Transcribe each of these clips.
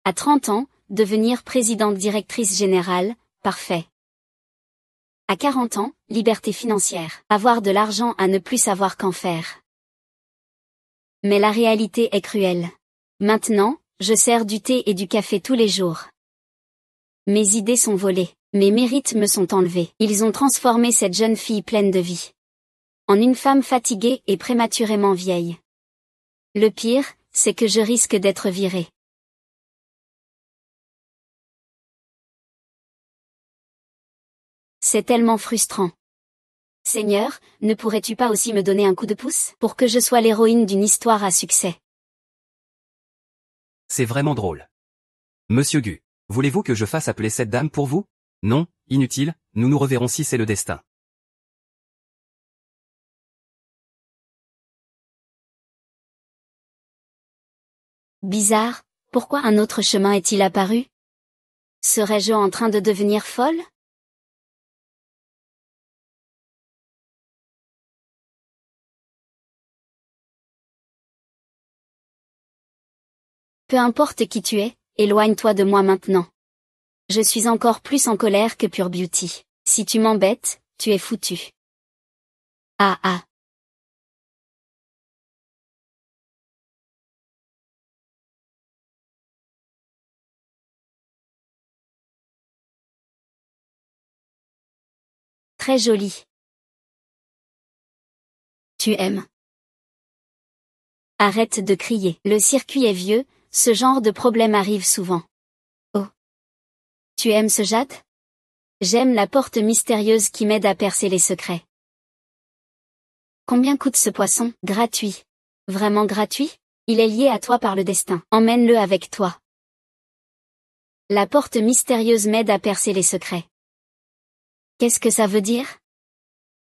À 30 ans, devenir présidente directrice générale, parfait. À 40 ans, liberté financière. Avoir de l'argent à ne plus savoir qu'en faire. Mais la réalité est cruelle. Maintenant, je sers du thé et du café tous les jours. Mes idées sont volées. Mes mérites me sont enlevés. Ils ont transformé cette jeune fille pleine de vie en une femme fatiguée et prématurément vieille. Le pire, c'est que je risque d'être virée. C'est tellement frustrant. Seigneur, ne pourrais-tu pas aussi me donner un coup de pouce pour que je sois l'héroïne d'une histoire à succès? C'est vraiment drôle. Monsieur Gu, voulez-vous que je fasse appeler cette dame pour vous? Non, inutile, nous nous reverrons si c'est le destin. Bizarre, pourquoi un autre chemin est-il apparu? Serais-je en train de devenir folle? Peu importe qui tu es, éloigne-toi de moi maintenant. Je suis encore plus en colère que Pure Beauty. Si tu m'embêtes, tu es foutu. Ah ah. Très joli. Tu aimes. Arrête de crier. Le circuit est vieux, ce genre de problème arrive souvent. Oh. Tu aimes ce jade? J'aime la porte mystérieuse qui m'aide à percer les secrets. Combien coûte ce poisson? Gratuit. Vraiment gratuit? Il est lié à toi par le destin. Emmène-le avec toi. La porte mystérieuse m'aide à percer les secrets. Qu'est-ce que ça veut dire?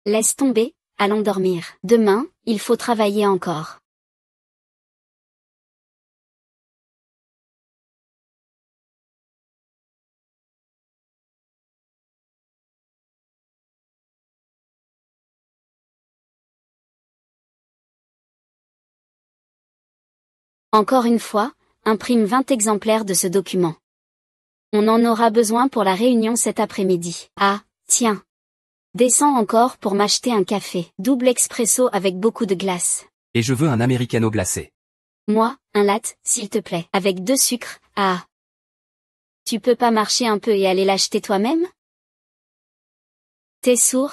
Laisse tomber, allons dormir. Demain, il faut travailler encore. Encore une fois, imprime 20 exemplaires de ce document. On en aura besoin pour la réunion cet après-midi. Ah, tiens. Descends encore pour m'acheter un café. Double expresso avec beaucoup de glace. Et je veux un americano glacé. Moi, un latte, s'il te plaît. Avec 2 sucres, ah. Tu peux pas marcher un peu et aller l'acheter toi-même? T'es sourd?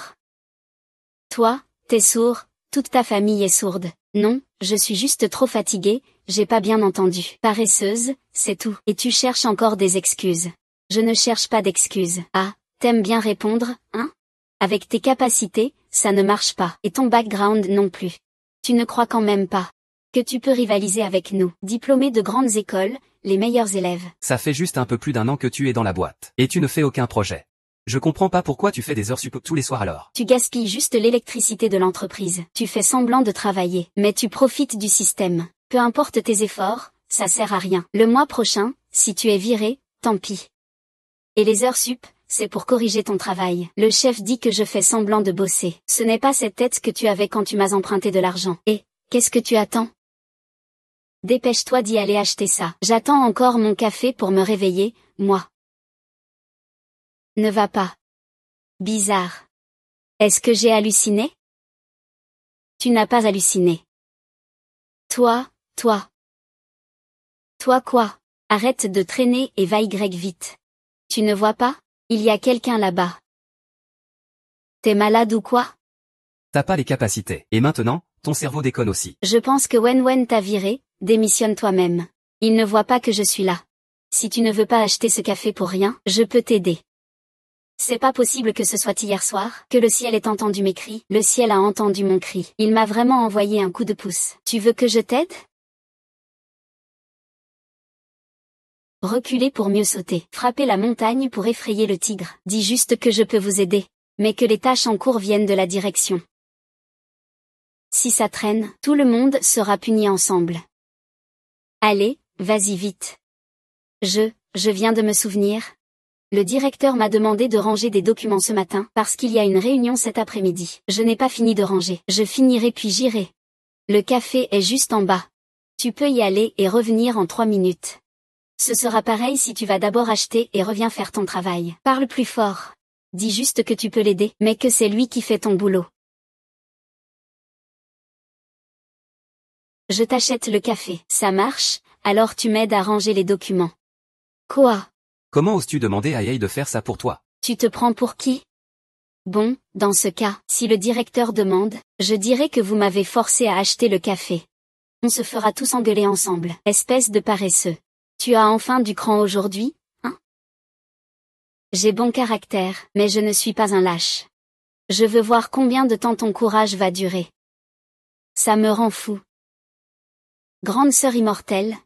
Toi, t'es sourd, toute ta famille est sourde. Non, je suis juste trop fatiguée, j'ai pas bien entendu. Paresseuse, c'est tout. Et tu cherches encore des excuses. Je ne cherche pas d'excuses. Ah, t'aimes bien répondre, hein? Avec tes capacités, ça ne marche pas. Et ton background non plus. Tu ne crois quand même pas que tu peux rivaliser avec nous. Diplômés de grandes écoles, les meilleurs élèves. Ça fait juste un peu plus d'1 an que tu es dans la boîte. Et tu ne fais aucun projet. Je comprends pas pourquoi tu fais des heures sup tous les soirs alors. Tu gaspilles juste l'électricité de l'entreprise. Tu fais semblant de travailler, mais tu profites du système. Peu importe tes efforts, ça sert à rien. Le mois prochain, si tu es viré, tant pis. Et les heures sup, c'est pour corriger ton travail. Le chef dit que je fais semblant de bosser. Ce n'est pas cette tête que tu avais quand tu m'as emprunté de l'argent. Et, qu'est-ce que tu attends? Dépêche-toi d'y aller acheter ça. J'attends encore mon café pour me réveiller, moi. Ne va pas. Bizarre. Est-ce que j'ai halluciné? Tu n'as pas halluciné. Toi quoi? Arrête de traîner et va vite. Tu ne vois pas? Il y a quelqu'un là-bas. T'es malade ou quoi? T'as pas les capacités. Et maintenant, ton cerveau déconne aussi. Je pense que Wen t'a viré, démissionne toi-même. Il ne voit pas que je suis là. Si tu ne veux pas acheter ce café pour rien, je peux t'aider. C'est pas possible que ce soit hier soir, que le ciel ait entendu mes cris. Le ciel a entendu mon cri. Il m'a vraiment envoyé un coup de pouce. Tu veux que je t'aide? Reculer pour mieux sauter. Frapper la montagne pour effrayer le tigre. Dis juste que je peux vous aider. Mais que les tâches en cours viennent de la direction. Si ça traîne, tout le monde sera puni ensemble. Allez, vas-y vite. Je viens de me souvenir. Le directeur m'a demandé de ranger des documents ce matin parce qu'il y a une réunion cet après-midi. Je n'ai pas fini de ranger. Je finirai puis j'irai. Le café est juste en bas. Tu peux y aller et revenir en 3 minutes. Ce sera pareil si tu vas d'abord acheter et reviens faire ton travail. Parle plus fort. Dis juste que tu peux l'aider, mais que c'est lui qui fait ton boulot. Je t'achète le café. Ça marche, alors tu m'aides à ranger les documents. Quoi? Comment oses-tu demander à Yei de faire ça pour toi? Tu te prends pour qui? Bon, dans ce cas, si le directeur demande, je dirai que vous m'avez forcé à acheter le café. On se fera tous engueuler ensemble. Espèce de paresseux. Tu as enfin du cran aujourd'hui, hein? J'ai bon caractère, mais je ne suis pas un lâche. Je veux voir combien de temps ton courage va durer. Ça me rend fou. Grande sœur immortelle.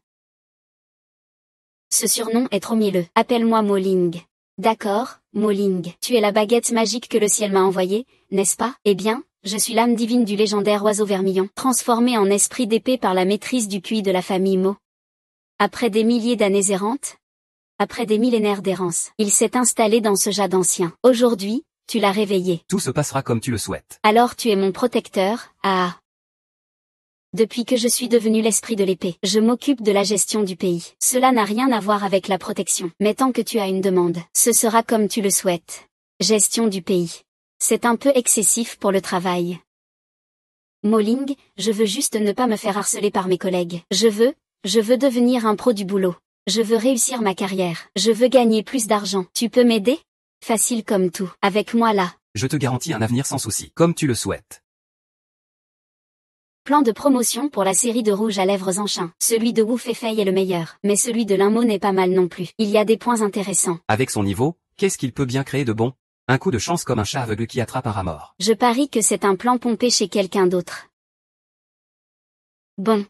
Ce surnom est trop mielleux. Appelle-moi Moling. D'accord, Moling. Tu es la baguette magique que le ciel m'a envoyée, n'est-ce pas? Eh bien, je suis l'âme divine du légendaire oiseau vermillon, transformée en esprit d'épée par la maîtrise du QI de la famille Mo. Après des milliers d'années errantes, après des millénaires d'errance, il s'est installé dans ce jade ancien. Aujourd'hui, tu l'as réveillé. Tout se passera comme tu le souhaites. Alors tu es mon protecteur, ah. Depuis que je suis devenu l'esprit de l'épée, je m'occupe de la gestion du pays. Cela n'a rien à voir avec la protection. Mais tant que tu as une demande, ce sera comme tu le souhaites. Gestion du pays. C'est un peu excessif pour le travail. Moling, je veux juste ne pas me faire harceler par mes collègues. Je veux devenir un pro du boulot. Je veux réussir ma carrière. Je veux gagner plus d'argent. Tu peux m'aider? Facile comme tout. Avec moi là. Je te garantis un avenir sans souci, comme tu le souhaites. Plan de promotion pour la série de rouge à lèvres en chien. Celui de Wu Feifei est le meilleur, mais celui de Linmo n'est pas mal non plus. Il y a des points intéressants. Avec son niveau, qu'est-ce qu'il peut bien créer de bon? Un coup de chance comme un chat aveugle qui attrape un rat mort. Je parie que c'est un plan pompé chez quelqu'un d'autre. Bon.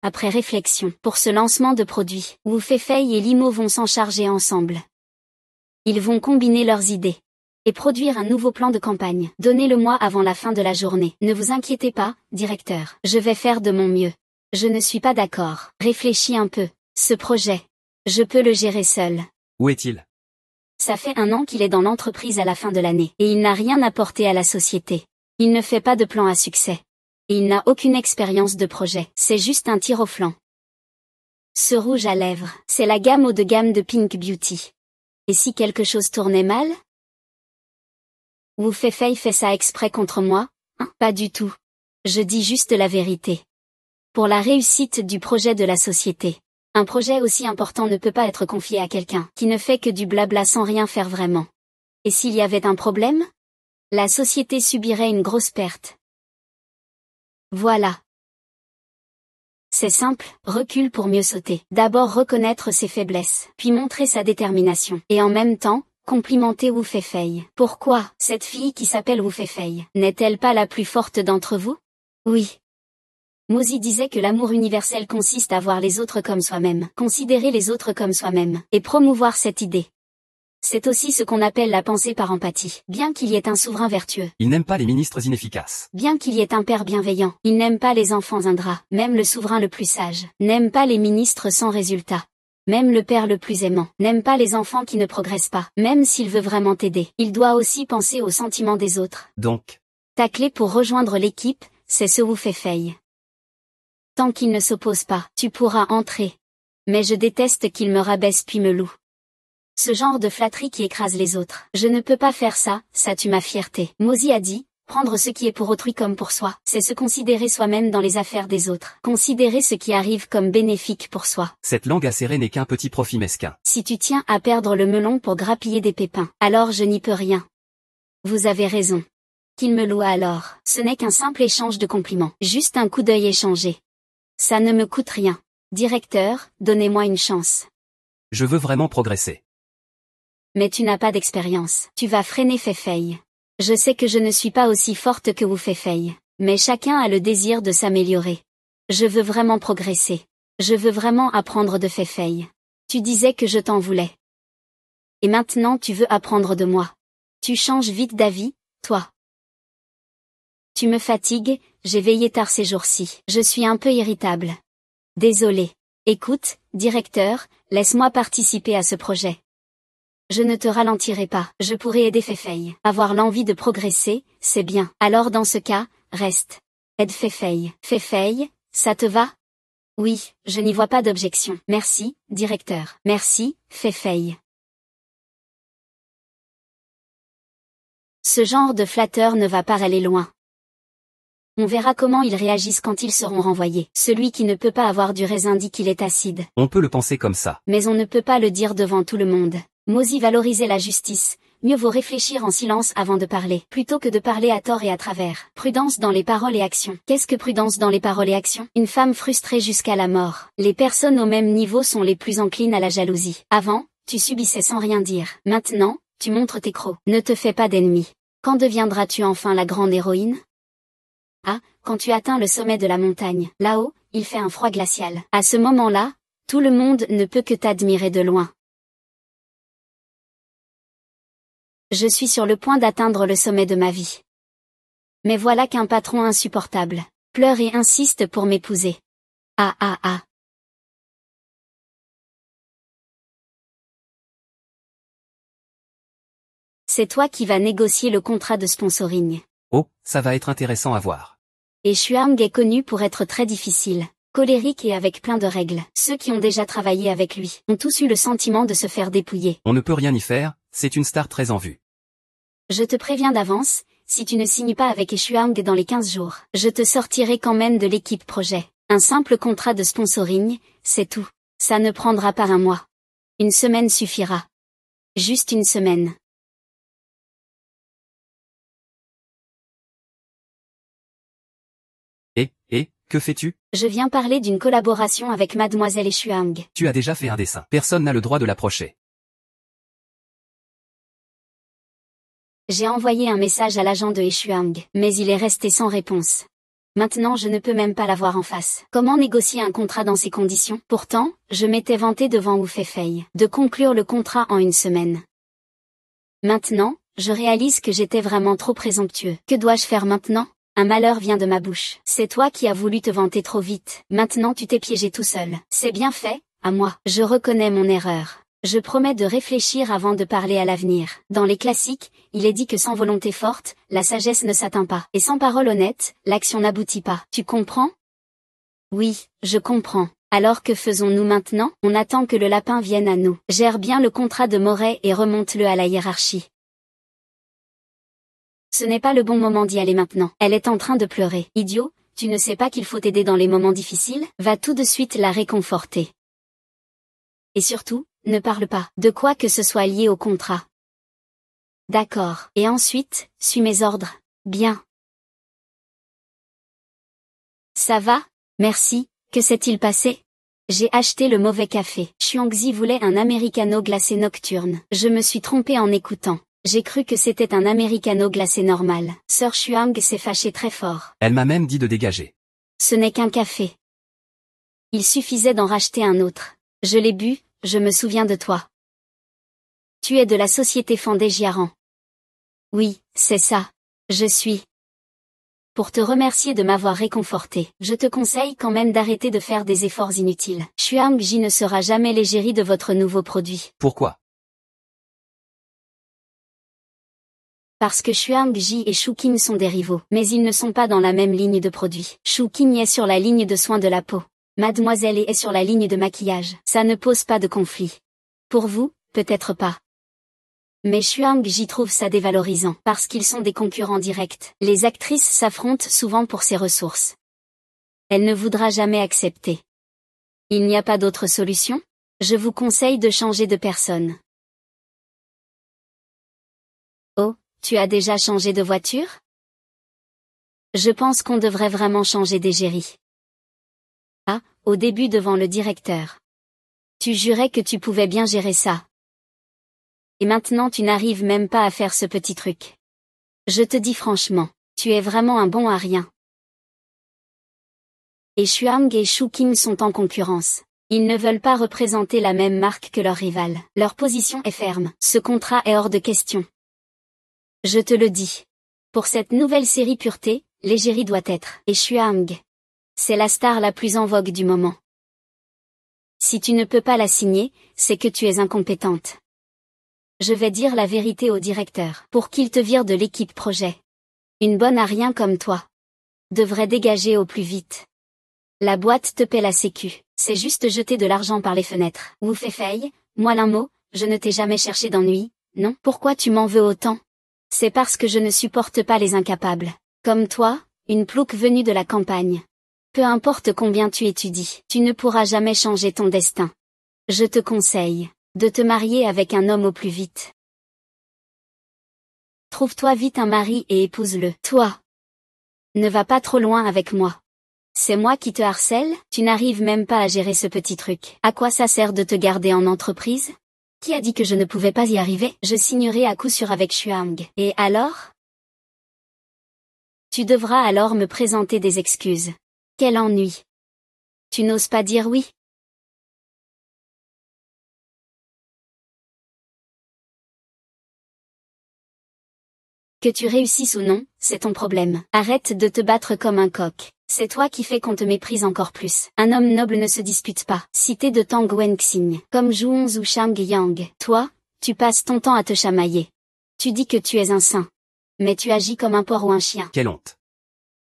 Après réflexion, pour ce lancement de produit, Wu Feifei et Limo vont s'en charger ensemble. Ils vont combiner leurs idées et produire un nouveau plan de campagne. Donnez-le-moi avant la fin de la journée. Ne vous inquiétez pas, directeur. Je vais faire de mon mieux. Je ne suis pas d'accord. Réfléchis un peu. Ce projet, je peux le gérer seul. Où est-il? Ça fait 1 an qu'il est dans l'entreprise à la fin de l'année, et il n'a rien apporté à la société. Il ne fait pas de plan à succès. Et il n'a aucune expérience de projet. C'est juste un tir au flanc. Ce rouge à lèvres, c'est la gamme haut de gamme de Pink Beauty. Et si quelque chose tournait mal? Wu Feifei fait ça exprès contre moi? Hein? Pas du tout. Je dis juste la vérité. Pour la réussite du projet de la société. Un projet aussi important ne peut pas être confié à quelqu'un qui ne fait que du blabla sans rien faire vraiment. Et s'il y avait un problème? La société subirait une grosse perte. Voilà. C'est simple, recule pour mieux sauter. D'abord reconnaître ses faiblesses, puis montrer sa détermination. Et en même temps, complimenter Wu Feifei. Pourquoi, cette fille qui s'appelle Wu Feifei, n'est-elle pas la plus forte d'entre vous? Oui. Mozi disait que l'amour universel consiste à voir les autres comme soi-même, considérer les autres comme soi-même, et promouvoir cette idée. C'est aussi ce qu'on appelle la pensée par empathie. Bien qu'il y ait un souverain vertueux, Il n'aime pas les ministres inefficaces. bien qu'il y ait un père bienveillant, il n'aime pas les enfants ingrats. Même le souverain le plus sage n'aime pas les ministres sans résultat. Même le père le plus aimant n'aime pas les enfants qui ne progressent pas. Même s'il veut vraiment t'aider, il doit aussi penser aux sentiments des autres. Donc, Ta clé pour rejoindre l'équipe, c'est ce Wu Feifei. Tant qu'il ne s'oppose pas, tu pourras entrer. Mais je déteste qu'il me rabaisse puis me loue. Ce genre de flatterie qui écrase les autres. Je ne peux pas faire ça, ça tue ma fierté. Mozi a dit, prendre ce qui est pour autrui comme pour soi, c'est se considérer soi-même dans les affaires des autres. Considérer ce qui arrive comme bénéfique pour soi. cette langue acérée n'est qu'un petit profit mesquin. Si tu tiens à perdre le melon pour grappiller des pépins, alors je n'y peux rien. Vous avez raison. Qu'il me loue alors. Ce n'est qu'un simple échange de compliments. Juste un coup d'œil échangé. Ça ne me coûte rien. Directeur, donnez-moi une chance. Je veux vraiment progresser. Mais tu n'as pas d'expérience. Tu vas freiner Feifei. Je sais que je ne suis pas aussi forte que Wu Feifei. Mais chacun a le désir de s'améliorer. Je veux vraiment progresser. Je veux vraiment apprendre de Feifei. Tu disais que je t'en voulais. Et maintenant tu veux apprendre de moi. Tu changes vite d'avis, toi. Tu me fatigues, j'ai veillé tard ces jours-ci. Je suis un peu irritable. Désolé. Écoute, directeur, laisse-moi participer à ce projet. Je ne te ralentirai pas, je pourrai aider Feifei. Avoir l'envie de progresser, c'est bien. Alors dans ce cas, reste. Aide Feifei. Feifei, ça te va? Oui, je n'y vois pas d'objection. Merci, directeur. Merci, Fei-Fei. Ce genre de flatteur ne va pas aller loin. On verra comment ils réagissent quand ils seront renvoyés. Celui qui ne peut pas avoir du raisin dit qu'il est acide. On peut le penser comme ça. Mais on ne peut pas le dire devant tout le monde. Mozi valorisait la justice. Mieux vaut réfléchir en silence avant de parler, plutôt que de parler à tort et à travers. Prudence dans les paroles et actions. Qu'est-ce que prudence dans les paroles et actions? Une femme frustrée jusqu'à la mort. Les personnes au même niveau sont les plus enclines à la jalousie. Avant, tu subissais sans rien dire. Maintenant, tu montres tes crocs. Ne te fais pas d'ennemis. Quand deviendras-tu enfin la grande héroïne? Ah, quand tu atteins le sommet de la montagne. Là-haut, il fait un froid glacial. À ce moment-là, tout le monde ne peut que t'admirer de loin. Je suis sur le point d'atteindre le sommet de ma vie. Mais voilà qu'un patron insupportable pleure et insiste pour m'épouser. Ah ah ah. C'est toi qui vas négocier le contrat de sponsoring. Oh, ça va être intéressant à voir. Et Xuang est connu pour être très difficile, colérique et avec plein de règles. Ceux qui ont déjà travaillé avec lui ont tous eu le sentiment de se faire dépouiller. On ne peut rien y faire, c'est une star très en vue. Je te préviens d'avance, si tu ne signes pas avec Xuang dans les 15 jours, je te sortirai quand même de l'équipe projet. Un simple contrat de sponsoring, c'est tout. Ça ne prendra pas un mois. Une semaine suffira. Juste une semaine. Et, que fais-tu? Je viens parler d'une collaboration avec Mademoiselle Xuang. Tu as déjà fait un dessin. Personne n'a le droit de l'approcher. J'ai envoyé un message à l'agent de Xuang, mais il est resté sans réponse. Maintenant je ne peux même pas la voir en face. Comment négocier un contrat dans ces conditions? Pourtant, je m'étais vanté devant Wu Fei-Fei de conclure le contrat en une semaine. Maintenant, je réalise que j'étais vraiment trop présomptueux. Que dois-je faire maintenant? Un malheur vient de ma bouche. C'est toi qui as voulu te vanter trop vite. Maintenant tu t'es piégé tout seul. C'est bien fait, à moi. Je reconnais mon erreur. Je promets de réfléchir avant de parler à l'avenir. Dans les classiques, il est dit que sans volonté forte, la sagesse ne s'atteint pas. Et sans parole honnête, l'action n'aboutit pas. Tu comprends? Oui, je comprends. Alors que faisons-nous maintenant? On attend que le lapin vienne à nous. Gère bien le contrat de Moret et remonte-le à la hiérarchie. Ce n'est pas le bon moment d'y aller maintenant. Elle est en train de pleurer. Idiot, tu ne sais pas qu'il faut t'aider dans les moments difficiles? Va tout de suite la réconforter. Et surtout, ne parle pas de quoi que ce soit lié au contrat. D'accord. Et ensuite, suis mes ordres. Bien. Ça va? Merci. Que s'est-il passé? J'ai acheté le mauvais café. Xuangzi voulait un americano glacé nocturne. Je me suis trompée en écoutant. J'ai cru que c'était un americano glacé normal. Sœur Xuang s'est fâchée très fort. Elle m'a même dit de dégager. Ce n'est qu'un café. Il suffisait d'en racheter un autre. Je l'ai bu, je me souviens de toi. Tu es de la société Fandé-Giaran. Oui, c'est ça. Je suis. Pour te remercier de m'avoir réconforté, je te conseille quand même d'arrêter de faire des efforts inutiles. Xuang-Ji ne sera jamais l'égérie de votre nouveau produit. Pourquoi? Parce que Xuang-Ji et Shuqing sont des rivaux, mais ils ne sont pas dans la même ligne de produits. Shuqing est sur la ligne de soins de la peau. Mademoiselle est sur la ligne de maquillage. Ça ne pose pas de conflit. Pour vous, peut-être pas. Mais Xuang-Ji trouve ça dévalorisant, parce qu'ils sont des concurrents directs. Les actrices s'affrontent souvent pour ses ressources. Elle ne voudra jamais accepter. Il n'y a pas d'autre solution? Je vous conseille de changer de personne. Oh, tu as déjà changé de voiture? Je pense qu'on devrait vraiment changer d'égérie. Ah, au début devant le directeur. Tu jurais que tu pouvais bien gérer ça. Et maintenant tu n'arrives même pas à faire ce petit truc. Je te dis franchement, tu es vraiment un bon à rien. Et Xuang et Shuqing sont en concurrence. Ils ne veulent pas représenter la même marque que leur rival. Leur position est ferme. Ce contrat est hors de question. Je te le dis. Pour cette nouvelle série Pureté, l'égérie doit être. Et Xuang. C'est la star la plus en vogue du moment. Si tu ne peux pas la signer, c'est que tu es incompétente. Je vais dire la vérité au directeur pour qu'il te vire de l'équipe projet. Une bonne à rien comme toi devrait dégager au plus vite. La boîte te paie la sécu. C'est juste jeter de l'argent par les fenêtres. Wu Feifei, moi Linmo, je ne t'ai jamais cherché d'ennui, non? Pourquoi tu m'en veux autant? C'est parce que je ne supporte pas les incapables. Comme toi, une plouque venue de la campagne. Peu importe combien tu étudies, tu ne pourras jamais changer ton destin. Je te conseille de te marier avec un homme au plus vite. Trouve-toi vite un mari et épouse-le. Toi, ne va pas trop loin avec moi. C'est moi qui te harcèle? Tu n'arrives même pas à gérer ce petit truc. À quoi ça sert de te garder en entreprise? Qui a dit que je ne pouvais pas y arriver? Je signerai à coup sûr avec Xuang. Et alors? Tu devras alors me présenter des excuses. Quel ennui. Tu n'oses pas dire oui? Que tu réussisses ou non, c'est ton problème. Arrête de te battre comme un coq. C'est toi qui fais qu'on te méprise encore plus. Un homme noble ne se dispute pas. Cité de Tang Wenxing. Comme Zhuong ou Shang Yang. Toi, tu passes ton temps à te chamailler. Tu dis que tu es un saint. Mais tu agis comme un porc ou un chien. Quelle honte.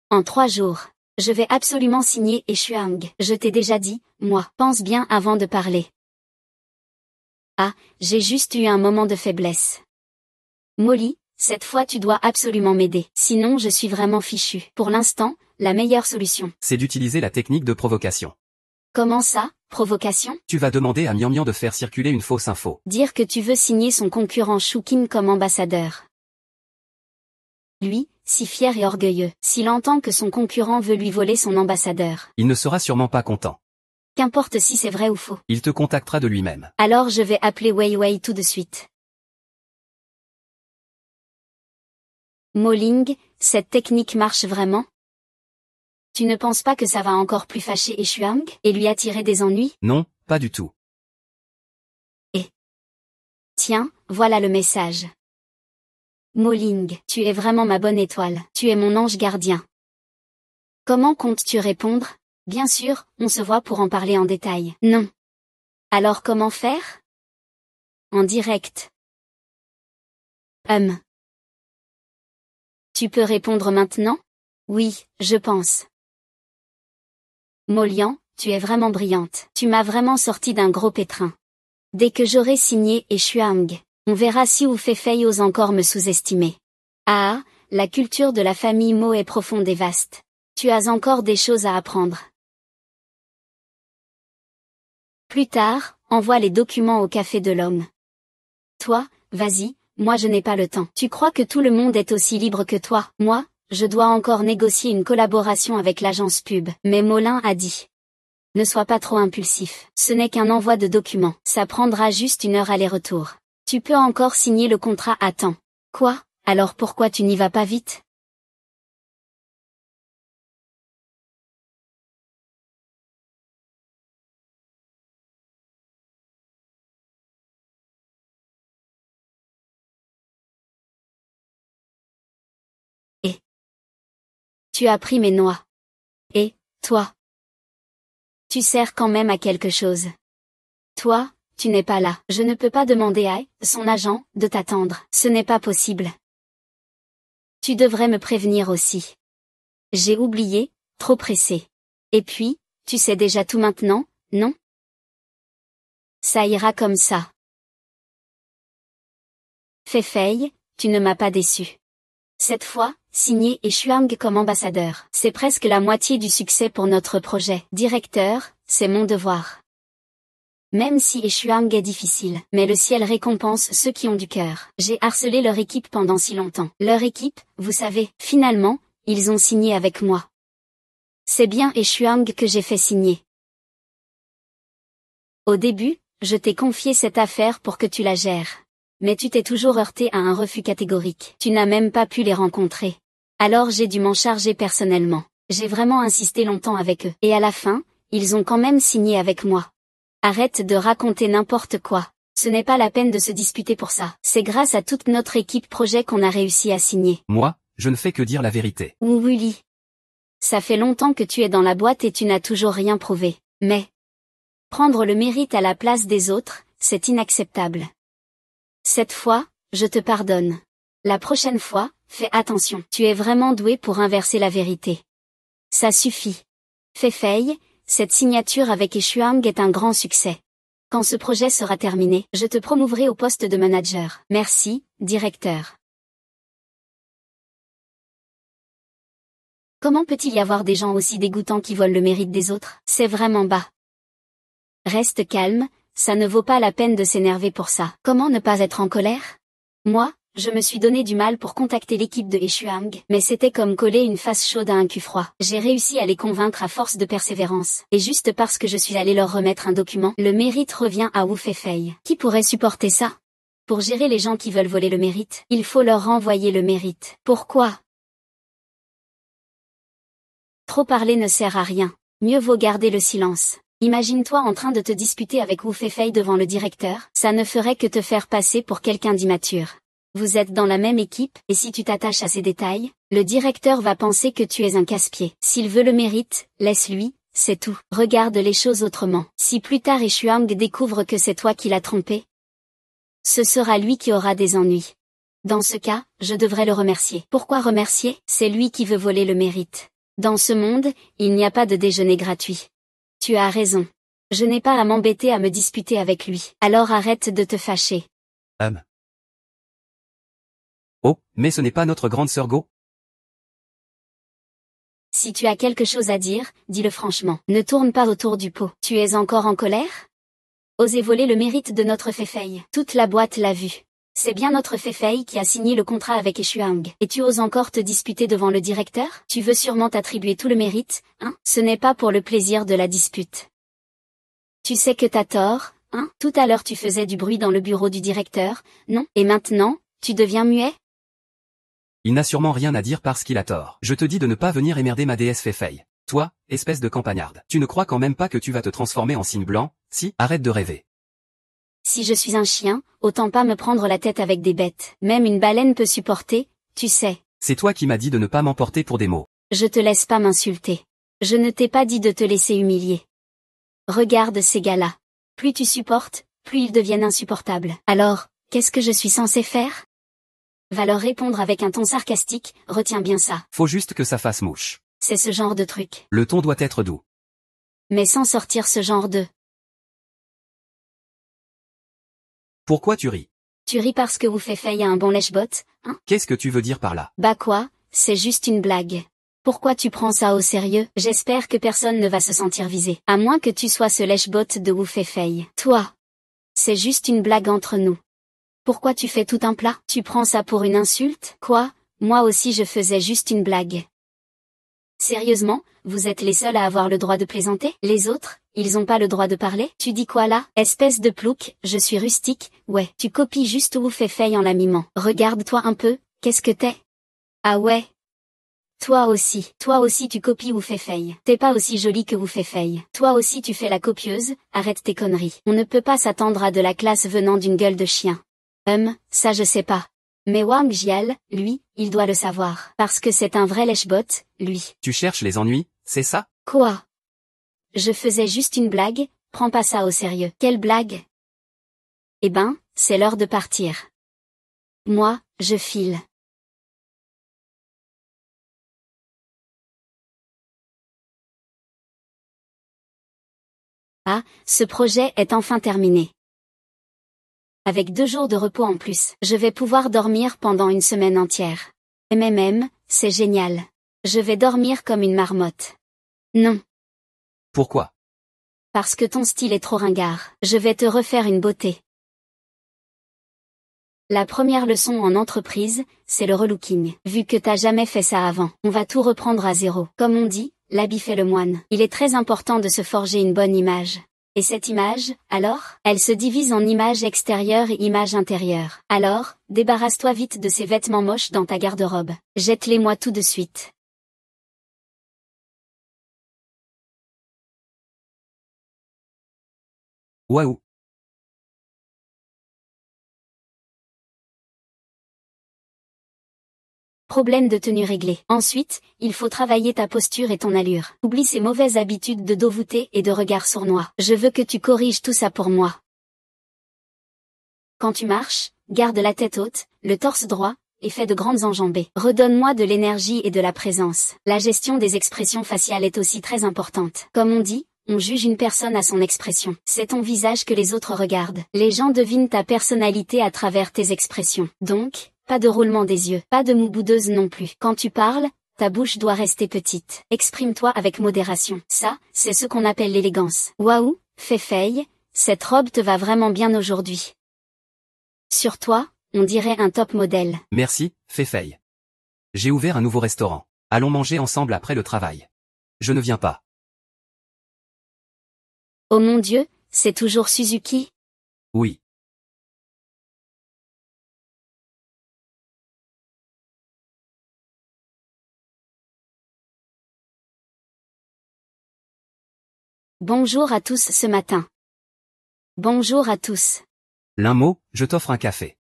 En 3 jours, je vais absolument signer et Xuang. Je t'ai déjà dit, moi. Pense bien avant de parler. Ah, j'ai juste eu un moment de faiblesse. Molly, cette fois tu dois absolument m'aider. Sinon je suis vraiment fichu. Pour l'instant, la meilleure solution. C'est d'utiliser la technique de provocation. Comment ça, provocation? Tu vas demander à Mian Mian de faire circuler une fausse info. Dire que tu veux signer son concurrent Shukin comme ambassadeur. Lui, si fier et orgueilleux, s'il entend que son concurrent veut lui voler son ambassadeur. Il ne sera sûrement pas content. Qu'importe si c'est vrai ou faux. Il te contactera de lui-même. Alors je vais appeler Wei Wei tout de suite. Moling, cette technique marche vraiment? Tu ne penses pas que ça va encore plus fâcher Xuang et lui attirer des ennuis? Non, pas du tout. Tiens, voilà le message. Moling, tu es vraiment ma bonne étoile. Tu es mon ange gardien. Comment comptes-tu répondre? Bien sûr, on se voit pour en parler en détail. Non. Alors comment faire? En direct. Tu peux répondre maintenant? Oui, je pense. Molian, tu es vraiment brillante. Tu m'as vraiment sorti d'un gros pétrin. Dès que j'aurai signé et Xuang, on verra si Wu Feifei ose encore me sous-estimer. Ah, la culture de la famille Mo est profonde et vaste. Tu as encore des choses à apprendre. Plus tard, envoie les documents au Café de l'Homme. Toi, vas-y, moi je n'ai pas le temps. Tu crois que tout le monde est aussi libre que toi? Moi, je dois encore négocier une collaboration avec l'agence pub. Mais Molin a dit. Ne sois pas trop impulsif. Ce n'est qu'un envoi de documents. Ça prendra juste 1 heure aller-retour. Tu peux encore signer le contrat à temps. Quoi? Alors pourquoi tu n'y vas pas vite? Et tu as pris mes noix. Et, toi? Tu sers quand même à quelque chose. Toi, tu n'es pas là. Je ne peux pas demander à son agent de t'attendre. Ce n'est pas possible. Tu devrais me prévenir aussi. J'ai oublié, trop pressé. Et puis, tu sais déjà tout maintenant, non? Ça ira comme ça. Feifei, tu ne m'as pas déçu. Cette fois, signé et Xuang comme ambassadeur. C'est presque la moitié du succès pour notre projet. Directeur, c'est mon devoir. Même si Xuang est difficile, mais le ciel récompense ceux qui ont du cœur. J'ai harcelé leur équipe pendant si longtemps. Leur équipe, vous savez, finalement, ils ont signé avec moi. C'est bien Xuang que j'ai fait signer. Au début, je t'ai confié cette affaire pour que tu la gères. Mais tu t'es toujours heurté à un refus catégorique. Tu n'as même pas pu les rencontrer. Alors j'ai dû m'en charger personnellement. J'ai vraiment insisté longtemps avec eux. Et à la fin, ils ont quand même signé avec moi. Arrête de raconter n'importe quoi. Ce n'est pas la peine de se disputer pour ça. C'est grâce à toute notre équipe projet qu'on a réussi à signer. Moi, je ne fais que dire la vérité. Oui. Ça fait longtemps que tu es dans la boîte et tu n'as toujours rien prouvé. Mais prendre le mérite à la place des autres, c'est inacceptable. Cette fois, je te pardonne. La prochaine fois, fais attention. Tu es vraiment doué pour inverser la vérité. Ça suffit. Fei, cette signature avec Eshuang est un grand succès. Quand ce projet sera terminé, je te promouvrai au poste de manager. Merci, directeur. Comment peut-il y avoir des gens aussi dégoûtants qui volent le mérite des autres? C'est vraiment bas. Reste calme, ça ne vaut pas la peine de s'énerver pour ça. Comment ne pas être en colère? Moi, je me suis donné du mal pour contacter l'équipe de Eshuang, mais c'était comme coller une face chaude à un cul froid. J'ai réussi à les convaincre à force de persévérance. Et juste parce que je suis allé leur remettre un document, le mérite revient à Wu Feifei. Qui pourrait supporter ça? Pour gérer les gens qui veulent voler le mérite, il faut leur renvoyer le mérite. Pourquoi? Trop parler ne sert à rien. Mieux vaut garder le silence. Imagine-toi en train de te disputer avec Wu Feifei devant le directeur, ça ne ferait que te faire passer pour quelqu'un d'immature. Vous êtes dans la même équipe, et si tu t'attaches à ces détails, le directeur va penser que tu es un casse-pied. S'il veut le mérite, laisse-lui, c'est tout. Regarde les choses autrement. Si plus tard Eshuang découvre que c'est toi qui l'as trompé, ce sera lui qui aura des ennuis. Dans ce cas, je devrais le remercier. Pourquoi remercier? C'est lui qui veut voler le mérite. Dans ce monde, il n'y a pas de déjeuner gratuit. Tu as raison. Je n'ai pas à m'embêter à me disputer avec lui. Alors arrête de te fâcher. Oh, mais ce n'est pas notre grande sœur Go? Si tu as quelque chose à dire, dis-le franchement. Ne tourne pas autour du pot. Tu es encore en colère? Oser voler le mérite de notre Feifei. Toute la boîte l'a vu. C'est bien notre Feifei qui a signé le contrat avec Eshuang. Et tu oses encore te disputer devant le directeur? Tu veux sûrement t'attribuer tout le mérite, hein? Ce n'est pas pour le plaisir de la dispute. Tu sais que t'as tort, hein? Tout à l'heure tu faisais du bruit dans le bureau du directeur, non? Et maintenant, tu deviens muet? Il n'a sûrement rien à dire parce qu'il a tort. Je te dis de ne pas venir émerder ma déesse Feifei. Toi, espèce de campagnarde. Tu ne crois quand même pas que tu vas te transformer en cygne blanc? Si, arrête de rêver. Si je suis un chien, autant pas me prendre la tête avec des bêtes. Même une baleine peut supporter, tu sais. C'est toi qui m'as dit de ne pas m'emporter pour des mots. Je te laisse pas m'insulter. Je ne t'ai pas dit de te laisser humilier. Regarde ces gars-là. Plus tu supportes, plus ils deviennent insupportables. Alors, qu'est-ce que je suis censé faire? Va leur répondre avec un ton sarcastique, retiens bien ça. Faut juste que ça fasse mouche. C'est ce genre de truc. Le ton doit être doux. Mais sans sortir ce genre de... Pourquoi tu ris? Tu ris parce que Wu Feifei a un bon lèche-botte, hein? Qu'est-ce que tu veux dire par là? Bah quoi, c'est juste une blague. Pourquoi tu prends ça au sérieux? J'espère que personne ne va se sentir visé. À moins que tu sois ce lèche-botte de Wu Feifei. Toi. C'est juste une blague entre nous. Pourquoi tu fais tout un plat? Tu prends ça pour une insulte? Quoi? Moi aussi je faisais juste une blague. Sérieusement, vous êtes les seuls à avoir le droit de plaisanter? Les autres, ils ont pas le droit de parler? Tu dis quoi là? Espèce de plouc, je suis rustique, ouais. Tu copies juste Wu Feifei en la mimant. Regarde-toi un peu, qu'est-ce que t'es? Ah ouais? Toi aussi tu copies Wu Feifei. T'es pas aussi jolie que Wu Feifei. Toi aussi tu fais la copieuse, arrête tes conneries. On ne peut pas s'attendre à de la classe venant d'une gueule de chien. Ça je sais pas. Mais Wang Jial, lui, il doit le savoir. Parce que c'est un vrai lèche-botte, lui. Tu cherches les ennuis, c'est ça? Quoi? Je faisais juste une blague, prends pas ça au sérieux. Quelle blague? Eh ben, c'est l'heure de partir. Moi, je file. Ah, ce projet est enfin terminé. Avec 2 jours de repos en plus, je vais pouvoir dormir pendant une semaine entière. C'est génial. Je vais dormir comme une marmotte. Non. Pourquoi? Parce que ton style est trop ringard. Je vais te refaire une beauté. La première leçon en entreprise, c'est le relooking. Vu que t'as jamais fait ça avant, on va tout reprendre à zéro. Comme on dit, l'habit fait le moine. Il est très important de se forger une bonne image. Et cette image, alors, elle se divise en image extérieure et image intérieure. Alors, débarrasse-toi vite de ces vêtements moches dans ta garde-robe. Jette-les-moi tout de suite. Waouh. Problème de tenue réglé. Ensuite, il faut travailler ta posture et ton allure. Oublie ces mauvaises habitudes de dos voûté et de regard sournois. Je veux que tu corriges tout ça pour moi. Quand tu marches, garde la tête haute, le torse droit, et fais de grandes enjambées. Redonne-moi de l'énergie et de la présence. La gestion des expressions faciales est aussi très importante. Comme on dit, on juge une personne à son expression. C'est ton visage que les autres regardent. Les gens devinent ta personnalité à travers tes expressions. Donc, pas de roulement des yeux, pas de moue boudeuse non plus. Quand tu parles, ta bouche doit rester petite. Exprime-toi avec modération. Ça, c'est ce qu'on appelle l'élégance. Waouh, Fei, cette robe te va vraiment bien aujourd'hui. Sur toi, on dirait un top modèle. Merci, Fei. J'ai ouvert un nouveau restaurant. Allons manger ensemble après le travail. Je ne viens pas. Oh mon Dieu, c'est toujours Suzuki? Oui. Bonjour à tous ce matin. Bonjour à tous. L'un mot, je t'offre un café.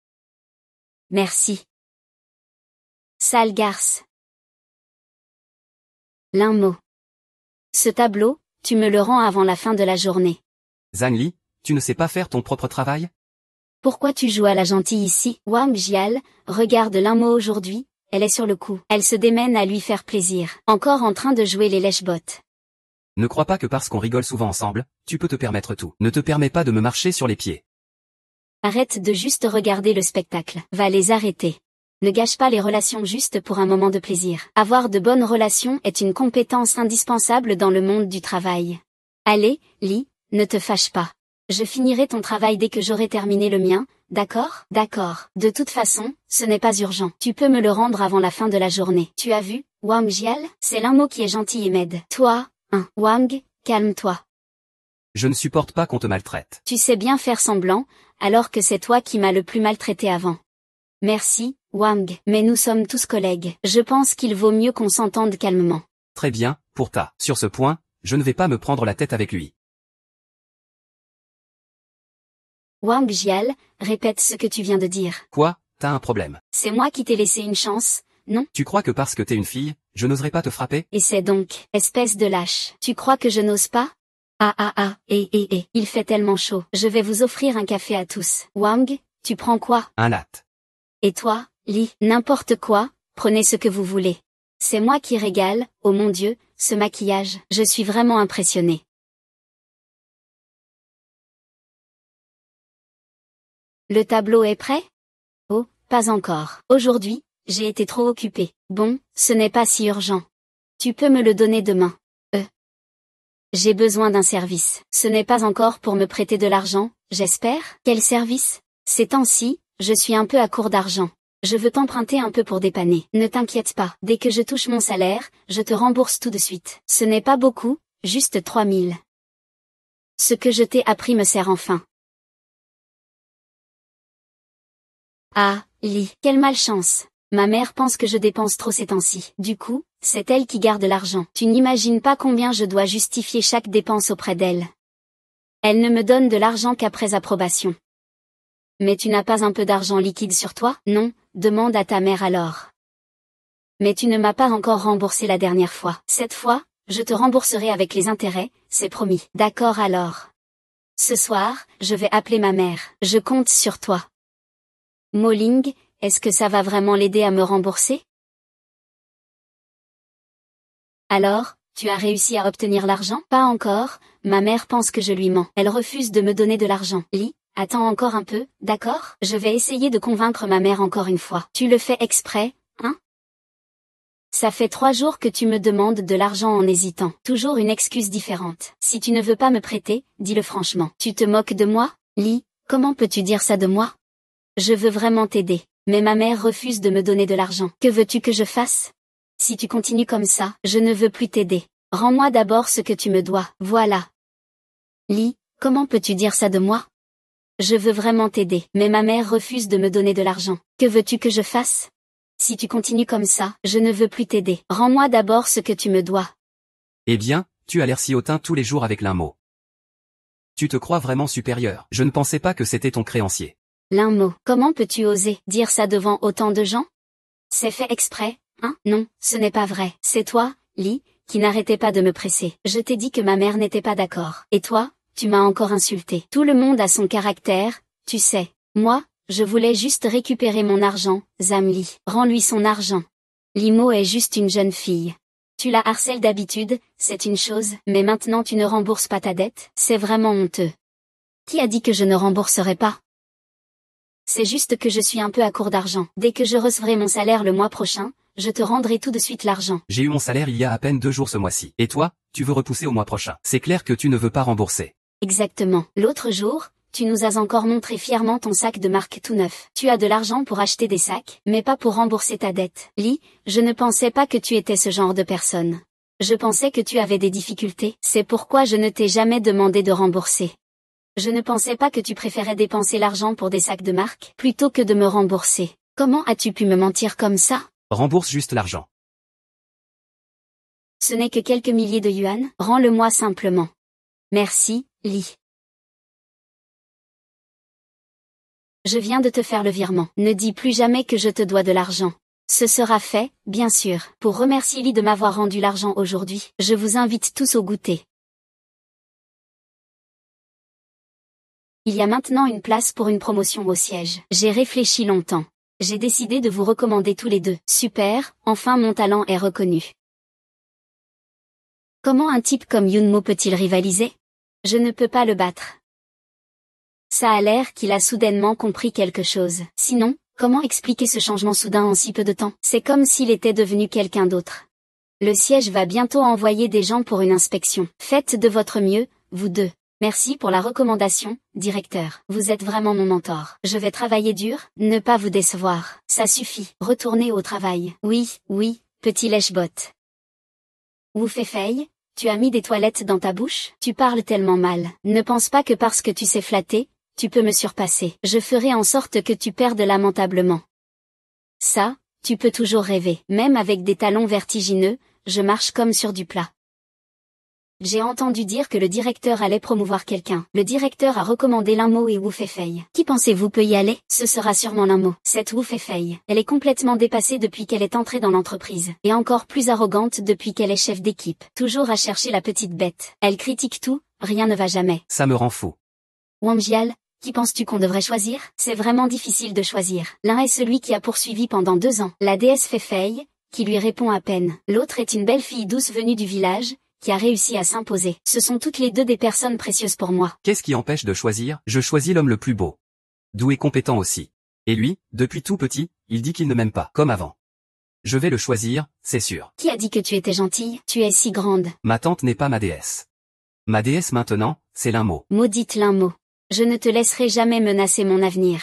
Merci. Sale garce. L'un mot. Ce tableau, tu me le rends avant la fin de la journée. Zhang Li, tu ne sais pas faire ton propre travail? Pourquoi tu joues à la gentille ici? Wang Jial, regarde l'un mot aujourd'hui, elle est sur le coup. Elle se démène à lui faire plaisir. Encore en train de jouer les lèche-bottes. Ne crois pas que parce qu'on rigole souvent ensemble, tu peux te permettre tout. Ne te permets pas de me marcher sur les pieds. Arrête de juste regarder le spectacle. Va les arrêter. Ne gâche pas les relations juste pour un moment de plaisir. Avoir de bonnes relations est une compétence indispensable dans le monde du travail. Allez, Li, ne te fâche pas. Je finirai ton travail dès que j'aurai terminé le mien, d'accord? D'accord. De toute façon, ce n'est pas urgent. Tu peux me le rendre avant la fin de la journée. Tu as vu, Wang Jial? C'est l'un mot qui est gentil et m'aide. Toi, Wang, calme-toi. Je ne supporte pas qu'on te maltraite. Tu sais bien faire semblant, alors que c'est toi qui m'as le plus maltraité avant. Merci, Wang, mais nous sommes tous collègues. Je pense qu'il vaut mieux qu'on s'entende calmement. Très bien, pour ta. Sur ce point, je ne vais pas me prendre la tête avec lui. Wang Jial, répète ce que tu viens de dire. Quoi? T'as un problème? C'est moi qui t'ai laissé une chance, non? Tu crois que parce que t'es une fille, je n'oserais pas te frapper? Et c'est donc, espèce de lâche. Tu crois que je n'ose pas? Il fait tellement chaud. Je vais vous offrir un café à tous. Wang, tu prends quoi? Un latte. Et toi, Li, n'importe quoi, prenez ce que vous voulez. C'est moi qui régale, oh mon Dieu, ce maquillage. Je suis vraiment impressionnée. Le tableau est prêt? Oh, pas encore. Aujourd'hui, j'ai été trop occupée. Bon, ce n'est pas si urgent. Tu peux me le donner demain. J'ai besoin d'un service. Ce n'est pas encore pour me prêter de l'argent, j'espère. Quel service? Ces temps-ci, je suis un peu à court d'argent. Je veux t'emprunter un peu pour dépanner. Ne t'inquiète pas. Dès que je touche mon salaire, je te rembourse tout de suite. Ce n'est pas beaucoup, juste 3000. Ce que je t'ai appris me sert enfin. Ah, Li, quelle malchance. Ma mère pense que je dépense trop ces temps-ci. Du coup, c'est elle qui garde l'argent. Tu n'imagines pas combien je dois justifier chaque dépense auprès d'elle. Elle ne me donne de l'argent qu'après approbation. Mais tu n'as pas un peu d'argent liquide sur toi? Non, demande à ta mère alors. Mais tu ne m'as pas encore remboursé la dernière fois. Cette fois, je te rembourserai avec les intérêts, c'est promis. D'accord alors. Ce soir, je vais appeler ma mère. Je compte sur toi. Moling, est-ce que ça va vraiment l'aider à me rembourser? Alors, tu as réussi à obtenir l'argent? Pas encore, ma mère pense que je lui mens. Elle refuse de me donner de l'argent. Li, attends encore un peu, d'accord? Je vais essayer de convaincre ma mère encore une fois. Tu le fais exprès, hein? Ça fait 3 jours que tu me demandes de l'argent en hésitant. Toujours une excuse différente. Si tu ne veux pas me prêter, dis-le franchement. Tu te moques de moi? Li, comment peux-tu dire ça de moi? Je veux vraiment t'aider. Mais ma mère refuse de me donner de l'argent. Que veux-tu que je fasse? Si tu continues comme ça, je ne veux plus t'aider. Rends-moi d'abord ce que tu me dois. Voilà. Li, comment peux-tu dire ça de moi? Je veux vraiment t'aider. Mais ma mère refuse de me donner de l'argent. Que veux-tu que je fasse? Si tu continues comme ça, je ne veux plus t'aider. Rends-moi d'abord ce que tu me dois. Eh bien, tu as l'air si hautain tous les jours avec l'un mot. Tu te crois vraiment supérieur. Je ne pensais pas que c'était ton créancier. L'un mot. Comment peux-tu oser dire ça devant autant de gens? C'est fait exprès, hein? Non, ce n'est pas vrai. C'est toi, Li, qui n'arrêtais pas de me presser. Je t'ai dit que ma mère n'était pas d'accord. Et toi, tu m'as encore insulté. Tout le monde a son caractère, tu sais. Moi, je voulais juste récupérer mon argent, Zamli. Rends-lui son argent. Limo est juste une jeune fille. Tu la harcèles d'habitude, c'est une chose, mais maintenant tu ne rembourses pas ta dette, c'est vraiment honteux. Qui a dit que je ne rembourserai pas? C'est juste que je suis un peu à court d'argent. Dès que je recevrai mon salaire le mois prochain, je te rendrai tout de suite l'argent. J'ai eu mon salaire il y a à peine 2 jours ce mois-ci. Et toi, tu veux repousser au mois prochain. C'est clair que tu ne veux pas rembourser. Exactement. L'autre jour, tu nous as encore montré fièrement ton sac de marque tout neuf. Tu as de l'argent pour acheter des sacs, mais pas pour rembourser ta dette. Lee, je ne pensais pas que tu étais ce genre de personne. Je pensais que tu avais des difficultés. C'est pourquoi je ne t'ai jamais demandé de rembourser. Je ne pensais pas que tu préférais dépenser l'argent pour des sacs de marque, plutôt que de me rembourser. Comment as-tu pu me mentir comme ça? Rembourse juste l'argent. Ce n'est que quelques milliers de yuan, rends-le-moi simplement. Merci, Lee. Je viens de te faire le virement. Ne dis plus jamais que je te dois de l'argent. Ce sera fait, bien sûr. Pour remercier Lee de m'avoir rendu l'argent aujourd'hui, je vous invite tous au goûter. Il y a maintenant une place pour une promotion au siège. J'ai réfléchi longtemps. J'ai décidé de vous recommander tous les deux. Super, enfin mon talent est reconnu. Comment un type comme Yunmo peut-il rivaliser? Je ne peux pas le battre. Ça a l'air qu'il a soudainement compris quelque chose. Sinon, comment expliquer ce changement soudain en si peu de temps? C'est comme s'il était devenu quelqu'un d'autre. Le siège va bientôt envoyer des gens pour une inspection. Faites de votre mieux, vous deux. Merci pour la recommandation, directeur. Vous êtes vraiment mon mentor. Je vais travailler dur, ne pas vous décevoir. Ça suffit. Retournez au travail. Oui, petit lèche-bot. Wu Feifei, tu as mis des toilettes dans ta bouche? Tu parles tellement mal. Ne pense pas que parce que tu sais flatter, tu peux me surpasser. Je ferai en sorte que tu perdes lamentablement. Ça, tu peux toujours rêver. Même avec des talons vertigineux, je marche comme sur du plat. J'ai entendu dire que le directeur allait promouvoir quelqu'un. Le directeur a recommandé Linmo et Wu Feifei. Qui pensez-vous peut y aller? Ce sera sûrement Linmo. Cette Wu Feifei, elle est complètement dépassée depuis qu'elle est entrée dans l'entreprise. Et encore plus arrogante depuis qu'elle est chef d'équipe. Toujours à chercher la petite bête. Elle critique tout, rien ne va jamais. Ça me rend fou. Wang Jial, qui penses-tu qu'on devrait choisir? C'est vraiment difficile de choisir. L'un est celui qui a poursuivi pendant 2 ans la déesse Feifei, qui lui répond à peine. L'autre est une belle fille douce venue du village, qui a réussi à s'imposer. Ce sont toutes les deux des personnes précieuses pour moi. Qu'est-ce qui empêche de choisir? Je choisis l'homme le plus beau. Doux et compétent aussi. Et lui, depuis tout petit, il dit qu'il ne m'aime pas, comme avant. Je vais le choisir, c'est sûr. Qui a dit que tu étais gentille? Tu es si grande. Ma tante n'est pas ma déesse. Ma déesse maintenant, c'est Linmo. Maudite Linmo. Je ne te laisserai jamais menacer mon avenir.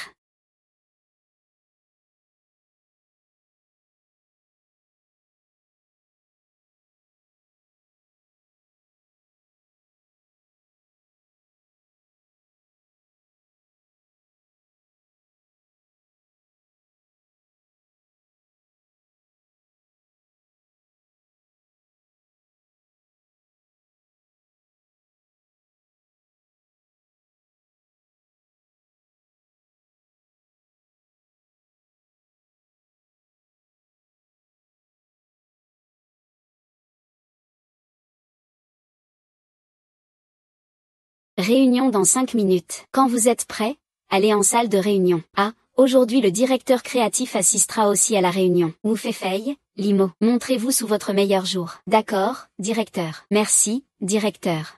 Réunion dans 5 minutes. Quand vous êtes prêts, allez en salle de réunion. Ah, aujourd'hui le directeur créatif assistera aussi à la réunion. Wu Feifei, Limo, montrez-vous sous votre meilleur jour. D'accord, directeur. Merci, directeur.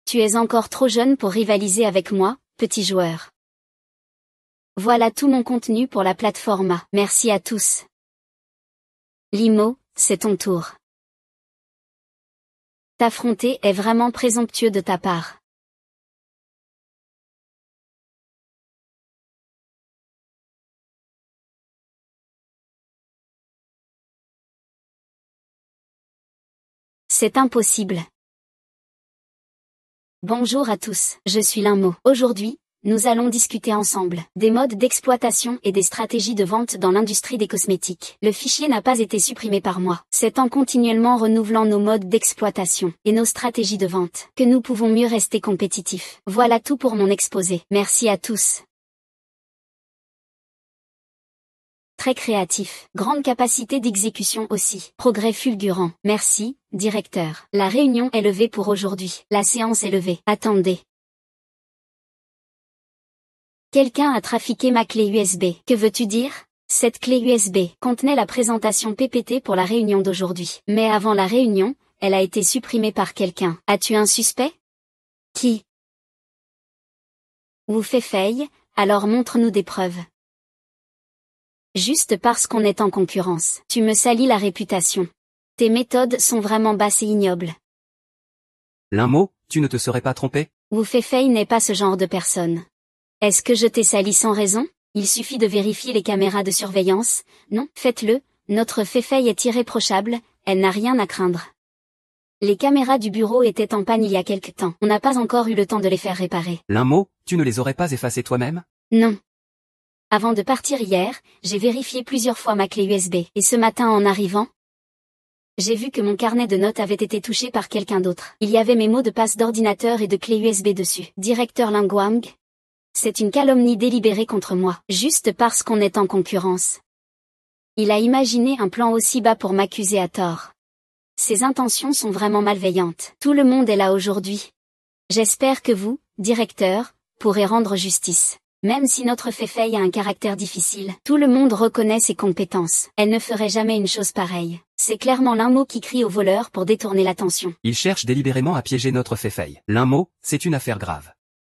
Tu es encore trop jeune pour rivaliser avec moi, petit joueur. Voilà tout mon contenu pour la plateforme. Merci à tous. Limo, c'est ton tour. T'affronter est vraiment présomptueux de ta part. C'est impossible. Bonjour à tous, je suis Linmo. Aujourd'hui, nous allons discuter ensemble des modes d'exploitation et des stratégies de vente dans l'industrie des cosmétiques. Le fichier n'a pas été supprimé par moi. C'est en continuellement renouvelant nos modes d'exploitation et nos stratégies de vente que nous pouvons mieux rester compétitifs. Voilà tout pour mon exposé. Merci à tous. Très créatif. Grande capacité d'exécution aussi. Progrès fulgurant. Merci, directeur. La réunion est levée pour aujourd'hui. La séance est levée. Attendez. Quelqu'un a trafiqué ma clé USB. Que veux-tu dire? Cette clé USB contenait la présentation PPT pour la réunion d'aujourd'hui. Mais avant la réunion, elle a été supprimée par quelqu'un. As-tu un suspect? Qui? Wu Feifei, alors montre-nous des preuves. Juste parce qu'on est en concurrence. Tu me salis la réputation. Tes méthodes sont vraiment basses et ignobles. Lin Mo, tu ne te serais pas trompé? Wu Feifei n'est pas ce genre de personne. Est-ce que je t'ai sali sans raison? Il suffit de vérifier les caméras de surveillance. Non, faites-le, notre Feifei est irréprochable, elle n'a rien à craindre. Les caméras du bureau étaient en panne il y a quelque temps. On n'a pas encore eu le temps de les faire réparer. Lin Mo, tu ne les aurais pas effacées toi-même? Non. Avant de partir hier, j'ai vérifié plusieurs fois ma clé USB. Et ce matin en arrivant, j'ai vu que mon carnet de notes avait été touché par quelqu'un d'autre. Il y avait mes mots de passe d'ordinateur et de clé USB dessus. Directeur Lin Guang. C'est une calomnie délibérée contre moi, juste parce qu'on est en concurrence. Il a imaginé un plan aussi bas pour m'accuser à tort. Ses intentions sont vraiment malveillantes. Tout le monde est là aujourd'hui. J'espère que vous, directeur, pourrez rendre justice. Même si notre Feifei a un caractère difficile, tout le monde reconnaît ses compétences. Elle ne ferait jamais une chose pareille. C'est clairement Lin Mo qui crie au voleur pour détourner l'attention. Il cherche délibérément à piéger notre Feifei. Lin Mo, c'est une affaire grave.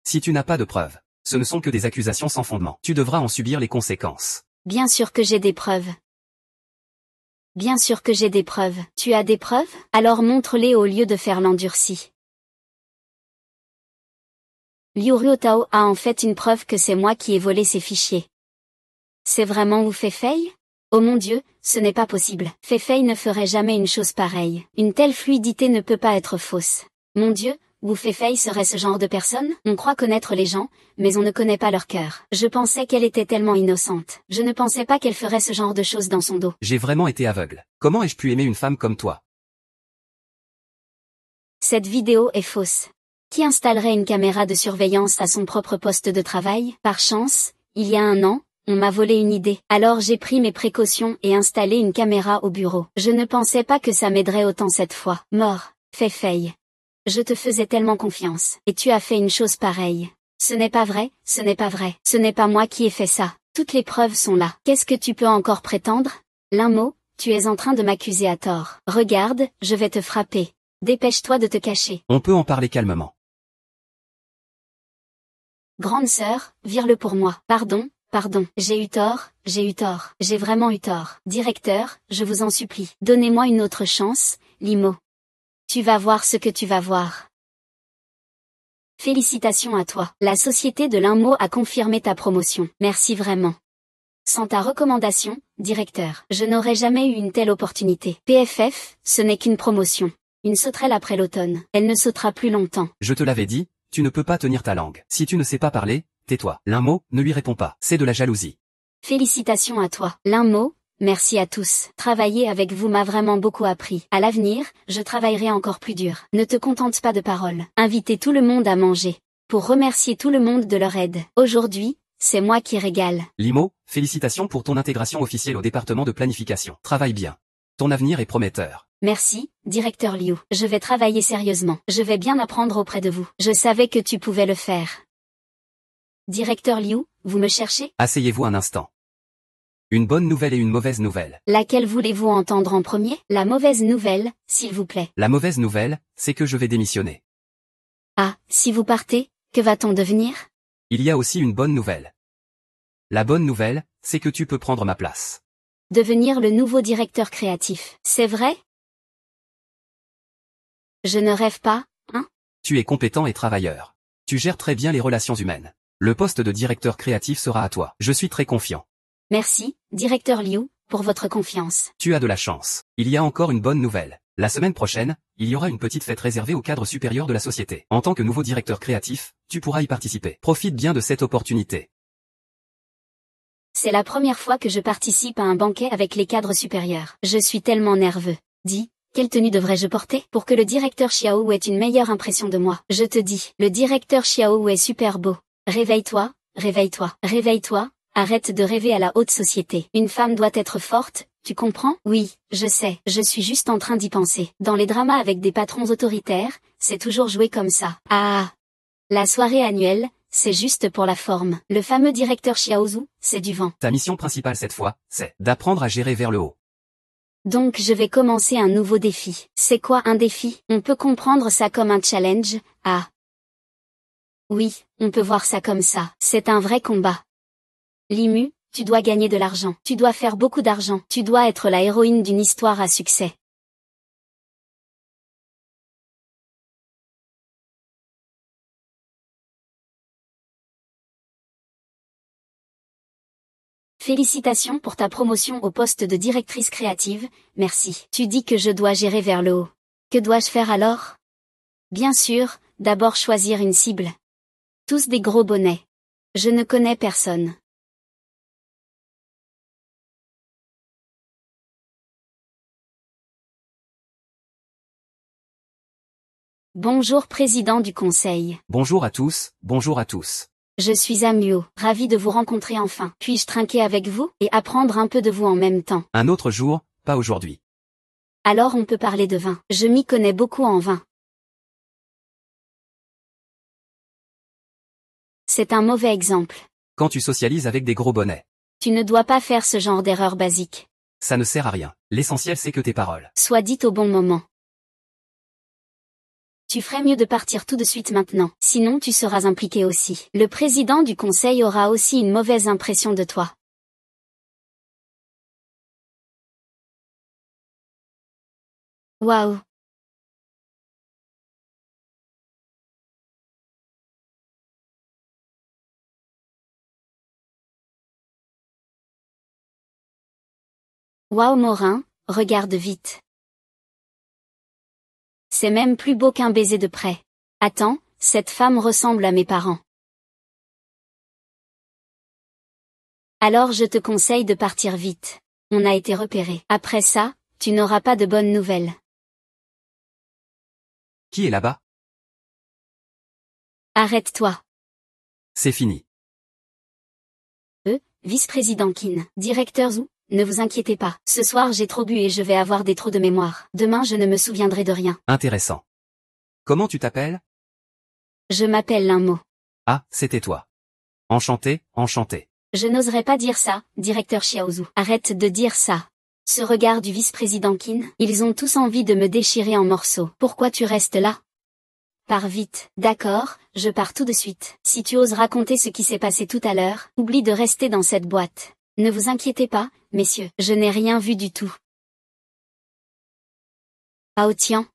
Si tu n'as pas de preuves, ce ne sont que des accusations sans fondement. Tu devras en subir les conséquences. Bien sûr que j'ai des preuves. Bien sûr que j'ai des preuves. Tu as des preuves? Alors montre-les au lieu de faire l'endurci. Liu Ruotao a en fait une preuve que c'est moi qui ai volé ces fichiers. C'est vraiment Wu Feifei? Oh mon Dieu, ce n'est pas possible. Feifei ne ferait jamais une chose pareille. Une telle fluidité ne peut pas être fausse. Mon Dieu, Wu Feifei serait ce genre de personne? On croit connaître les gens, mais on ne connaît pas leur cœur. Je pensais qu'elle était tellement innocente. Je ne pensais pas qu'elle ferait ce genre de choses dans son dos. J'ai vraiment été aveugle. Comment ai-je pu aimer une femme comme toi? Cette vidéo est fausse. Qui installerait une caméra de surveillance à son propre poste de travail? Par chance, il y a un an, on m'a volé une idée. Alors j'ai pris mes précautions et installé une caméra au bureau. Je ne pensais pas que ça m'aiderait autant cette fois. Mort, Feifei. Je te faisais tellement confiance. Et tu as fait une chose pareille. Ce n'est pas vrai, ce n'est pas vrai. Ce n'est pas moi qui ai fait ça. Toutes les preuves sont là. Qu'est-ce que tu peux encore prétendre? Lin Mo, tu es en train de m'accuser à tort. Regarde, je vais te frapper. Dépêche-toi de te cacher. On peut en parler calmement. Grande sœur, vire-le pour moi. Pardon, j'ai eu tort, j'ai vraiment eu tort. Directeur, je vous en supplie, donnez-moi une autre chance, Limo. Tu vas voir ce que tu vas voir. Félicitations à toi. La société de Lin Mo a confirmé ta promotion. Merci vraiment. Sans ta recommandation, directeur, je n'aurais jamais eu une telle opportunité. PFF, ce n'est qu'une promotion. Une sauterelle après l'automne. Elle ne sautera plus longtemps. Je te l'avais dit, tu ne peux pas tenir ta langue. Si tu ne sais pas parler, tais-toi. Lin Mo, ne lui réponds pas. C'est de la jalousie. Félicitations à toi. Lin Mo, merci à tous. Travailler avec vous m'a vraiment beaucoup appris. À l'avenir, je travaillerai encore plus dur. Ne te contente pas de paroles. Invitez tout le monde à manger. Pour remercier tout le monde de leur aide. Aujourd'hui, c'est moi qui régale. Limo, félicitations pour ton intégration officielle au département de planification. Travaille bien. Ton avenir est prometteur. Merci, directeur Liu. Je vais travailler sérieusement. Je vais bien apprendre auprès de vous. Je savais que tu pouvais le faire. Directeur Liu, vous me cherchez? Asseyez-vous un instant. Une bonne nouvelle et une mauvaise nouvelle. Laquelle voulez-vous entendre en premier? La mauvaise nouvelle, s'il vous plaît. La mauvaise nouvelle, c'est que je vais démissionner. Ah, si vous partez, que va-t-on devenir? Il y a aussi une bonne nouvelle. La bonne nouvelle, c'est que tu peux prendre ma place. Devenir le nouveau directeur créatif. C'est vrai? Je ne rêve pas, hein? Tu es compétent et travailleur. Tu gères très bien les relations humaines. Le poste de directeur créatif sera à toi. Je suis très confiant. Merci, directeur Liu, pour votre confiance. Tu as de la chance. Il y a encore une bonne nouvelle. La semaine prochaine, il y aura une petite fête réservée aux cadres supérieurs de la société. En tant que nouveau directeur créatif, tu pourras y participer. Profite bien de cette opportunité. C'est la première fois que je participe à un banquet avec les cadres supérieurs. Je suis tellement nerveux. Dis, quelle tenue devrais-je porter pour que le directeur Xiao ait une meilleure impression de moi? Je te dis, le directeur Xiao est super beau. Réveille-toi, réveille-toi, réveille-toi, arrête de rêver à la haute société. Une femme doit être forte, tu comprends? Oui, je sais, je suis juste en train d'y penser. Dans les dramas avec des patrons autoritaires, c'est toujours joué comme ça. Ah! La soirée annuelle, c'est juste pour la forme. Le fameux directeur Xiaozu, c'est du vent. Ta mission principale cette fois, c'est d'apprendre à gérer vers le haut. Donc je vais commencer un nouveau défi. C'est quoi un défi? On peut comprendre ça comme un challenge, ah. Oui, on peut voir ça comme ça. C'est un vrai combat. Limu, tu dois gagner de l'argent. Tu dois faire beaucoup d'argent. Tu dois être la héroïne d'une histoire à succès. Félicitations pour ta promotion au poste de directrice créative, merci. Tu dis que je dois gérer vers le haut. Que dois-je faire alors? Bien sûr, d'abord choisir une cible. Tous des gros bonnets. Je ne connais personne. Bonjour président du conseil. Bonjour à tous, bonjour à tous. Je suis Amuo, ravi de vous rencontrer enfin. Puis-je trinquer avec vous et apprendre un peu de vous en même temps? Un autre jour, pas aujourd'hui. Alors on peut parler de vin. Je m'y connais beaucoup en vin. C'est un mauvais exemple. Quand tu socialises avec des gros bonnets. Tu ne dois pas faire ce genre d'erreur basique. Ça ne sert à rien. L'essentiel c'est que tes paroles soient dites au bon moment. Tu ferais mieux de partir tout de suite maintenant, sinon tu seras impliqué aussi. Le président du conseil aura aussi une mauvaise impression de toi. Waouh! Waouh Morin, regarde vite. C'est même plus beau qu'un baiser de près. Attends, cette femme ressemble à mes parents. Alors je te conseille de partir vite. On a été repéré. Après ça, tu n'auras pas de bonnes nouvelles. Qui est là-bas? Arrête-toi. C'est fini. Vice-président Qin. Directeur Zhu, ne vous inquiétez pas. Ce soir j'ai trop bu et je vais avoir des trous de mémoire. Demain je ne me souviendrai de rien. Intéressant. Comment tu t'appelles? Je m'appelle Linmo. Ah, c'était toi. Enchanté, enchanté. Je n'oserais pas dire ça, directeur Xiaozu. Arrête de dire ça. Ce regard du vice-président Qin, ils ont tous envie de me déchirer en morceaux. Pourquoi tu restes là? Pars vite. D'accord, je pars tout de suite. Si tu oses raconter ce qui s'est passé tout à l'heure, oublie de rester dans cette boîte. Ne vous inquiétez pas, messieurs, je n'ai rien vu du tout. Hao Tian.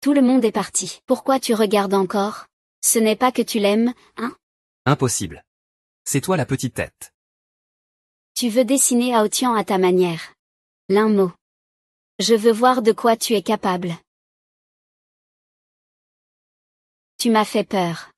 Tout le monde est parti. Pourquoi tu regardes encore? Ce n'est pas que tu l'aimes, hein? Impossible. C'est toi la petite tête. Tu veux dessiner Hao Tian à ta manière. Linmo. Je veux voir de quoi tu es capable. Tu m'as fait peur.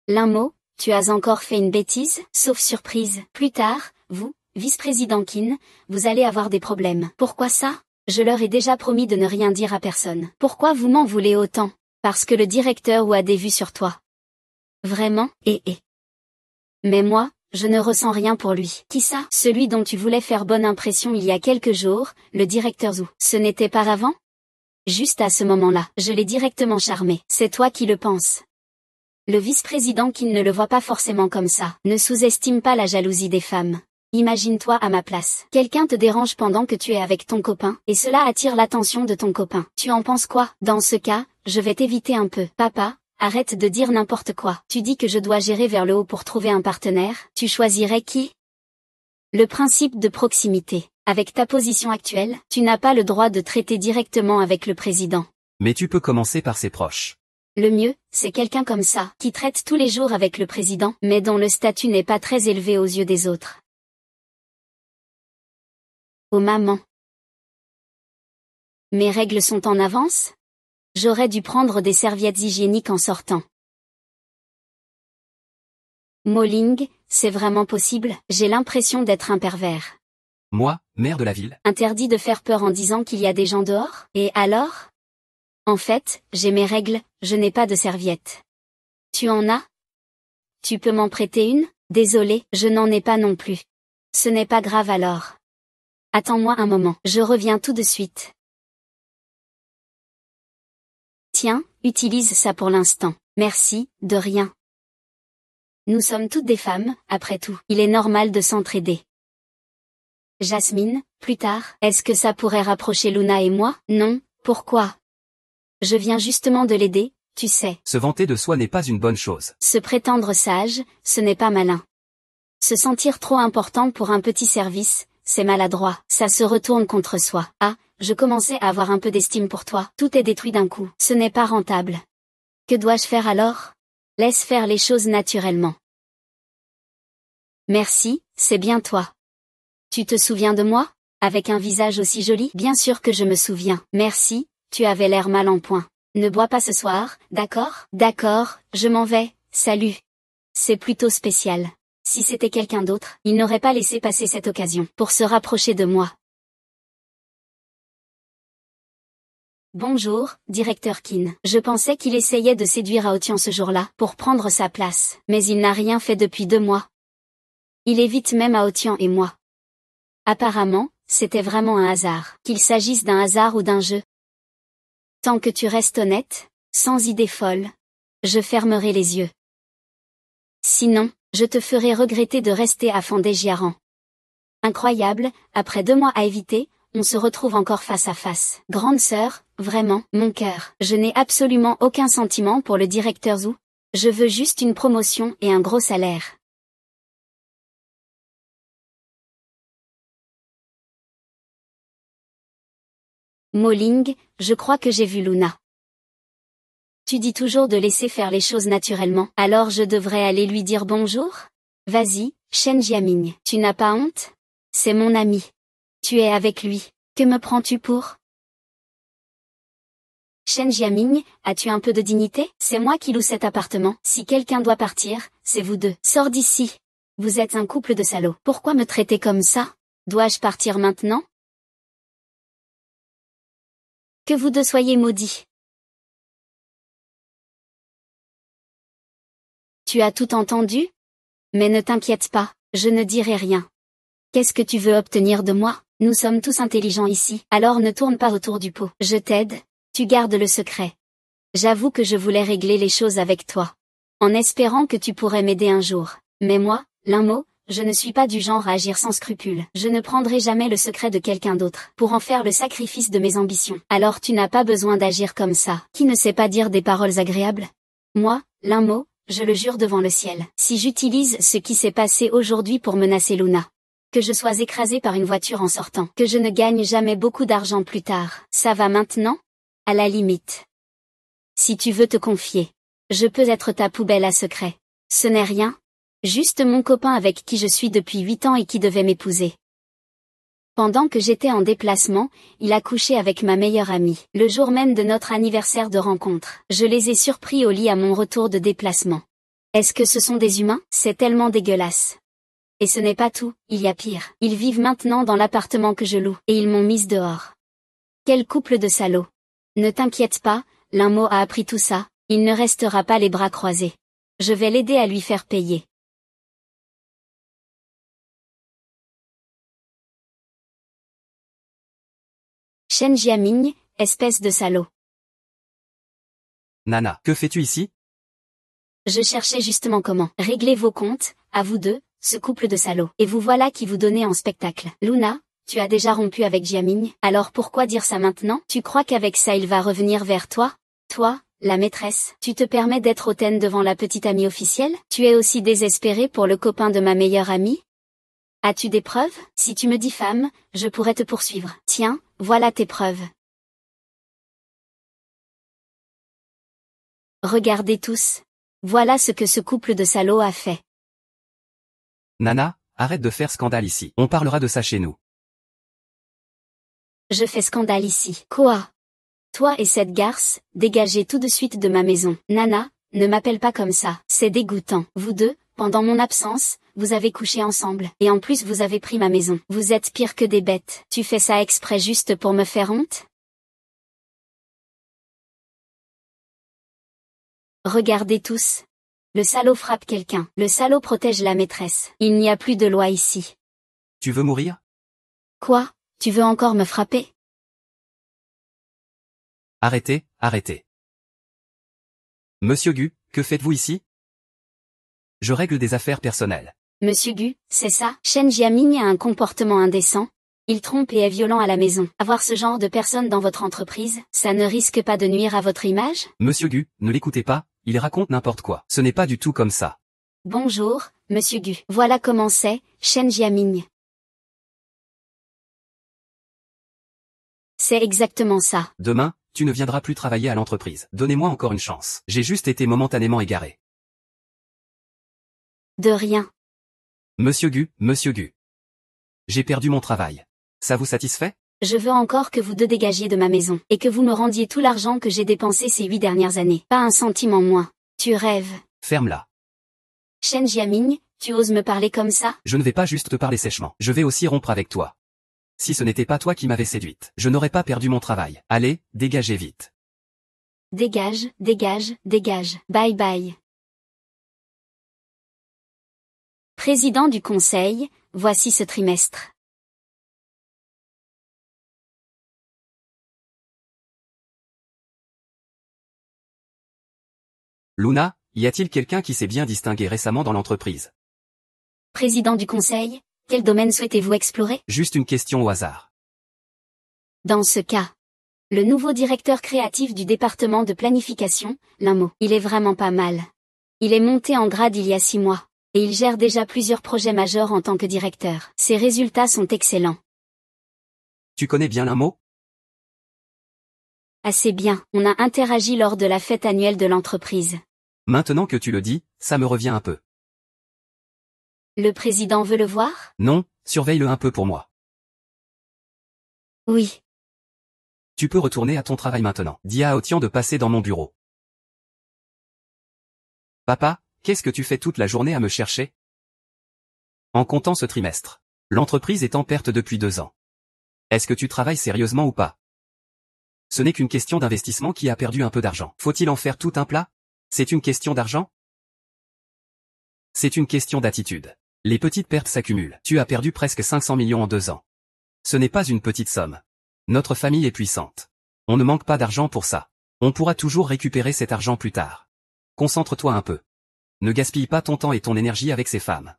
Linmo, tu as encore fait une bêtise, sauf surprise. Plus tard, vous, vice-président Qin, vous allez avoir des problèmes. Pourquoi ça? Je leur ai déjà promis de ne rien dire à personne. Pourquoi vous m'en voulez autant? Parce que le directeur Wu a des vues sur toi. Vraiment? Mais moi, je ne ressens rien pour lui. Qui ça? Celui dont tu voulais faire bonne impression il y a quelques jours, le directeur Zhu. Ce n'était pas avant? Juste à ce moment-là, je l'ai directement charmé. C'est toi qui le penses. Le vice-président qui ne le voit pas forcément comme ça. Ne sous-estime pas la jalousie des femmes. Imagine-toi à ma place. Quelqu'un te dérange pendant que tu es avec ton copain, et cela attire l'attention de ton copain. Tu en penses quoi? Dans ce cas, je vais t'éviter un peu. Papa, arrête de dire n'importe quoi. Tu dis que je dois gérer vers le haut pour trouver un partenaire. Tu choisirais qui? Le principe de proximité. Avec ta position actuelle, tu n'as pas le droit de traiter directement avec le président. Mais tu peux commencer par ses proches. Le mieux, c'est quelqu'un comme ça, qui traite tous les jours avec le président, mais dont le statut n'est pas très élevé aux yeux des autres. Oh maman. Mes règles sont en avance? J'aurais dû prendre des serviettes hygiéniques en sortant. Moling, c'est vraiment possible, j'ai l'impression d'être un pervers. Moi, maire de la ville. Interdit de faire peur en disant qu'il y a des gens dehors? Et alors? En fait, j'ai mes règles, je n'ai pas de serviette. Tu en as? Tu peux m'en prêter une? Désolé, je n'en ai pas non plus. Ce n'est pas grave alors. Attends-moi un moment, je reviens tout de suite. Tiens, utilise ça pour l'instant. Merci, de rien. Nous sommes toutes des femmes, après tout. Il est normal de s'entraider. Jasmine, plus tard, est-ce que ça pourrait rapprocher Luna et moi? Non, pourquoi? Je viens justement de l'aider, tu sais. Se vanter de soi n'est pas une bonne chose. Se prétendre sage, ce n'est pas malin. Se sentir trop important pour un petit service, c'est maladroit. Ça se retourne contre soi. Ah, je commençais à avoir un peu d'estime pour toi. Tout est détruit d'un coup. Ce n'est pas rentable. Que dois-je faire alors? Laisse faire les choses naturellement. Merci, c'est bien toi. Tu te souviens de moi? Avec un visage aussi joli? Bien sûr que je me souviens. Merci, tu avais l'air mal en point. Ne bois pas ce soir, d'accord? D'accord, je m'en vais, salut. C'est plutôt spécial. Si c'était quelqu'un d'autre, il n'aurait pas laissé passer cette occasion pour se rapprocher de moi. Bonjour, directeur Kin. Je pensais qu'il essayait de séduire Aotian ce jour-là pour prendre sa place, mais il n'a rien fait depuis 2 mois. Il évite même Aotian et moi. Apparemment, c'était vraiment un hasard, qu'il s'agisse d'un hasard ou d'un jeu. Tant que tu restes honnête, sans idée folle, je fermerai les yeux. Sinon, je te ferai regretter de rester à Fandégiaran. Incroyable, après 2 mois à éviter, on se retrouve encore face à face. Grande sœur, vraiment, mon cœur. Je n'ai absolument aucun sentiment pour le directeur Zhu. Je veux juste une promotion et un gros salaire. Moling, je crois que j'ai vu Luna. Tu dis toujours de laisser faire les choses naturellement, alors je devrais aller lui dire bonjour? Vas-y, Shen Jiaming. Tu n'as pas honte? C'est mon ami. Tu es avec lui. Que me prends-tu pour? Shen Jiaming, as-tu un peu de dignité? C'est moi qui loue cet appartement. Si quelqu'un doit partir, c'est vous deux. Sors d'ici. Vous êtes un couple de salauds. Pourquoi me traiter comme ça? Dois-je partir maintenant? Que vous deux soyez maudits. Tu as tout entendu? Mais ne t'inquiète pas, je ne dirai rien. Qu'est-ce que tu veux obtenir de moi? Nous sommes tous intelligents ici, alors ne tourne pas autour du pot. Je t'aide, tu gardes le secret. J'avoue que je voulais régler les choses avec toi, en espérant que tu pourrais m'aider un jour. Mais moi, Linmo, je ne suis pas du genre à agir sans scrupule. Je ne prendrai jamais le secret de quelqu'un d'autre pour en faire le sacrifice de mes ambitions. Alors tu n'as pas besoin d'agir comme ça. Qui ne sait pas dire des paroles agréables? Moi, Linmo, je le jure devant le ciel. Si j'utilise ce qui s'est passé aujourd'hui pour menacer Luna, que je sois écrasé par une voiture en sortant, que je ne gagne jamais beaucoup d'argent plus tard, ça va maintenant? À la limite. Si tu veux te confier, je peux être ta poubelle à secret. Ce n'est rien. Juste mon copain avec qui je suis depuis 8 ans et qui devait m'épouser. Pendant que j'étais en déplacement, il a couché avec ma meilleure amie, le jour même de notre anniversaire de rencontre. Je les ai surpris au lit à mon retour de déplacement. Est-ce que ce sont des humains? C'est tellement dégueulasse. Et ce n'est pas tout, il y a pire. Ils vivent maintenant dans l'appartement que je loue, et ils m'ont mise dehors. Quel couple de salauds. Ne t'inquiète pas, Linmo a appris tout ça, il ne restera pas les bras croisés. Je vais l'aider à lui faire payer. Shen Jiaming, espèce de salaud. Nana, que fais-tu ici? Je cherchais justement comment régler vos comptes, à vous deux, ce couple de salauds. Et vous voilà qui vous donnez en spectacle. Luna, tu as déjà rompu avec Jiaming, alors pourquoi dire ça maintenant? Tu crois qu'avec ça il va revenir vers toi? Toi, la maîtresse, tu te permets d'être hautaine devant la petite amie officielle? Tu es aussi désespérée pour le copain de ma meilleure amie? As-tu des preuves? Si tu me diffames, je pourrais te poursuivre. Tiens, voilà tes preuves. Regardez tous. Voilà ce que ce couple de salauds a fait. Nana, arrête de faire scandale ici. On parlera de ça chez nous. Je fais scandale ici. Quoi? Toi et cette garce, dégagez tout de suite de ma maison. Nana, ne m'appelle pas comme ça. C'est dégoûtant. Vous deux, pendant mon absence, vous avez couché ensemble. Et en plus vous avez pris ma maison. Vous êtes pire que des bêtes. Tu fais ça exprès juste pour me faire honte? Regardez tous. Le salaud frappe quelqu'un. Le salaud protège la maîtresse. Il n'y a plus de loi ici. Tu veux mourir? Quoi? Tu veux encore me frapper? Arrêtez, arrêtez. Monsieur Gu, Que faites-vous ici? Je règle des affaires personnelles. Monsieur Gu, c'est ça? Shen Jiaming a un comportement indécent. Il trompe et est violent à la maison. Avoir ce genre de personne dans votre entreprise, ça ne risque pas de nuire à votre image? Monsieur Gu, ne l'écoutez pas, il raconte n'importe quoi. Ce n'est pas du tout comme ça. Bonjour, Monsieur Gu. Voilà comment c'est, Shen Jiaming. C'est exactement ça. Demain, tu ne viendras plus travailler à l'entreprise. Donnez-moi encore une chance. J'ai juste été momentanément égaré. De rien. Monsieur Gu. J'ai perdu mon travail. Ça vous satisfait? Je veux encore que vous deux dégagiez de ma maison, et que vous me rendiez tout l'argent que j'ai dépensé ces 8 dernières années. Pas un centime en moins. Tu rêves. Ferme-la. Shen Jiaming, tu oses me parler comme ça? Je ne vais pas juste te parler sèchement. Je vais aussi rompre avec toi. Si ce n'était pas toi qui m'avais séduite, je n'aurais pas perdu mon travail. Allez, dégagez vite. Dégage, dégage, dégage. Bye bye. Président du conseil, voici ce trimestre. Luna, y a-t-il quelqu'un qui s'est bien distingué récemment dans l'entreprise? Président du conseil, quel domaine souhaitez-vous explorer? Juste une question au hasard. Dans ce cas, le nouveau directeur créatif du département de planification, Limo, il est vraiment pas mal. Il est monté en grade il y a 6 mois, et il gère déjà plusieurs projets majeurs en tant que directeur. Ses résultats sont excellents. Tu connais bien Limo? Assez bien, on a interagi lors de la fête annuelle de l'entreprise. Maintenant que tu le dis, ça me revient un peu. Le président veut le voir? Non, surveille-le un peu pour moi. Oui. Tu peux retourner à ton travail maintenant. Dis à Otian de passer dans mon bureau. Papa, qu'est-ce que tu fais toute la journée à me chercher? En comptant ce trimestre. L'entreprise est en perte depuis 2 ans. Est-ce que tu travailles sérieusement ou pas? Ce n'est qu'une question d'investissement qui a perdu un peu d'argent. Faut-il en faire tout un plat? C'est une question d'argent? C'est une question d'attitude. Les petites pertes s'accumulent. Tu as perdu presque 500 millions en 2 ans. Ce n'est pas une petite somme. Notre famille est puissante. On ne manque pas d'argent pour ça. On pourra toujours récupérer cet argent plus tard. Concentre-toi un peu. Ne gaspille pas ton temps et ton énergie avec ces femmes.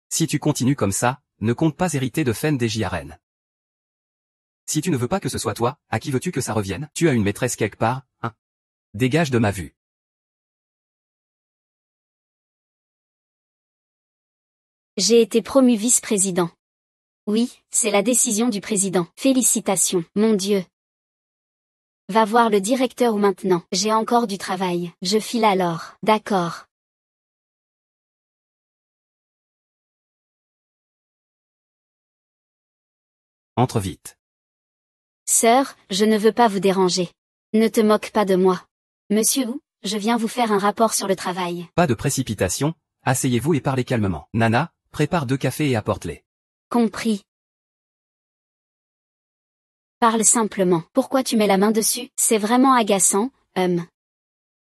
Si tu continues comme ça, ne compte pas hériter de Fen des JRN. Si tu ne veux pas que ce soit toi, à qui veux-tu que ça revienne? Tu as une maîtresse quelque part, hein? Dégage de ma vue. J'ai été promu vice-président. Oui, c'est la décision du président. Félicitations, mon Dieu. Va voir le directeur ou maintenant. J'ai encore du travail. Je file alors. D'accord. Entre vite. Sœur, je ne veux pas vous déranger. Ne te moque pas de moi. Monsieur Wu, je viens vous faire un rapport sur le travail. Pas de précipitation, asseyez-vous et parlez calmement. Nana, prépare 2 cafés et apporte-les. Compris. Parle simplement. Pourquoi tu mets la main dessus? C'est vraiment agaçant,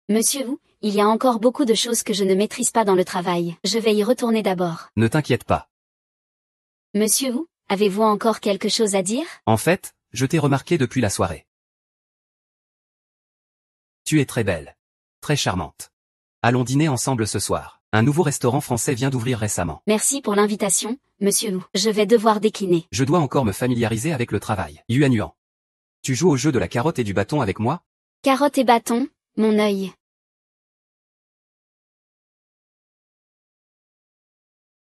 Monsieur Wu, il y a encore beaucoup de choses que je ne maîtrise pas dans le travail. Je vais y retourner d'abord. Ne t'inquiète pas. Monsieur Wu, avez-vous encore quelque chose à dire? En fait, je t'ai remarqué depuis la soirée. Tu es très belle. Très charmante. Allons dîner ensemble ce soir. Un nouveau restaurant français vient d'ouvrir récemment. Merci pour l'invitation, Monsieur Wu. Je vais devoir décliner. Je dois encore me familiariser avec le travail. Yuan Yuan. Tu joues au jeu de la carotte et du bâton avec moi? Carotte et bâton, mon œil.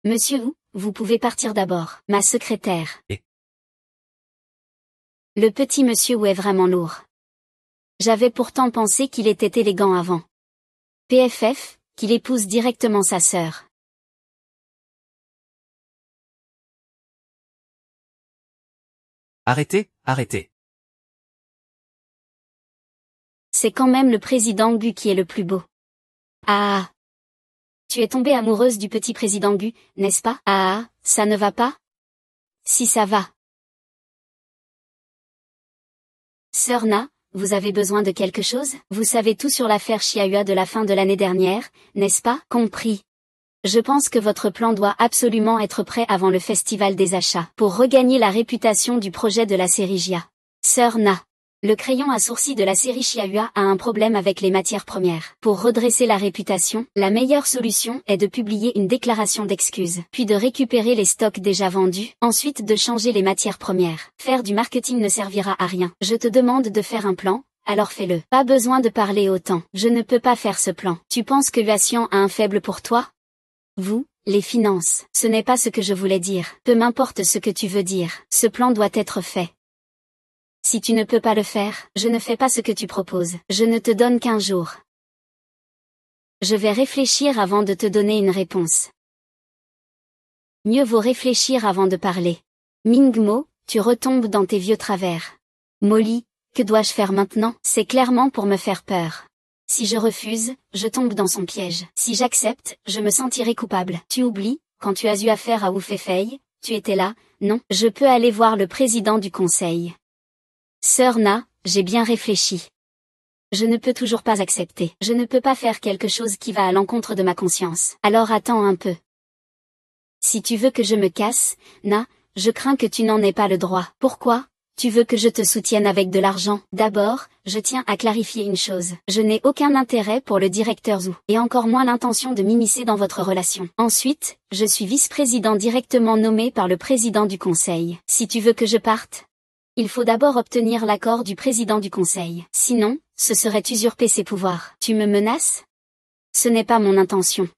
Monsieur Wu, vous pouvez partir d'abord. Ma secrétaire. Le petit monsieur Wu est vraiment lourd. J'avais pourtant pensé qu'il était élégant avant. PFF, qu'il épouse directement sa sœur. Arrêtez, arrêtez. C'est quand même le président Gu qui est le plus beau. Ah. Tu es tombée amoureuse du petit président Gu, n'est-ce pas? Ah, ça ne va pas? Si ça va. Sœur Na, vous avez besoin de quelque chose? Vous savez tout sur l'affaire Xiahua de la fin de l'année dernière, n'est-ce pas? Compris. Je pense que votre plan doit absolument être prêt avant le festival des achats, pour regagner la réputation du projet de la série Jia. Sœur Na. Le crayon à sourcils de la série Chihuahua a un problème avec les matières premières. Pour redresser la réputation, la meilleure solution est de publier une déclaration d'excuses, puis de récupérer les stocks déjà vendus, ensuite de changer les matières premières. Faire du marketing ne servira à rien. Je te demande de faire un plan, alors fais-le. Pas besoin de parler autant. Je ne peux pas faire ce plan. Tu penses que Lucian a un faible pour toi? Vous, les finances, ce n'est pas ce que je voulais dire. Peu m'importe ce que tu veux dire. Ce plan doit être fait. Si tu ne peux pas le faire, je ne fais pas ce que tu proposes. Je ne te donne qu'un jour. Je vais réfléchir avant de te donner une réponse. Mieux vaut réfléchir avant de parler. Mingmo, tu retombes dans tes vieux travers. Molly, que dois-je faire maintenant? C'est clairement pour me faire peur. Si je refuse, je tombe dans son piège. Si j'accepte, je me sentirai coupable. Tu oublies, quand tu as eu affaire à Oufefei, tu étais là, non? Je peux aller voir le président du conseil. Sœur Na, j'ai bien réfléchi. Je ne peux toujours pas accepter. Je ne peux pas faire quelque chose qui va à l'encontre de ma conscience. Alors attends un peu. Si tu veux que je me casse, Na, je crains que tu n'en aies pas le droit. Pourquoi? Tu veux que je te soutienne avec de l'argent? D'abord, je tiens à clarifier une chose. Je n'ai aucun intérêt pour le directeur Zhu, et encore moins l'intention de m'immiscer dans votre relation. Ensuite, je suis vice-président directement nommé par le président du conseil. Si tu veux que je parte, il faut d'abord obtenir l'accord du président du conseil. Sinon, ce serait usurper ses pouvoirs. Tu me menaces? Ce n'est pas mon intention.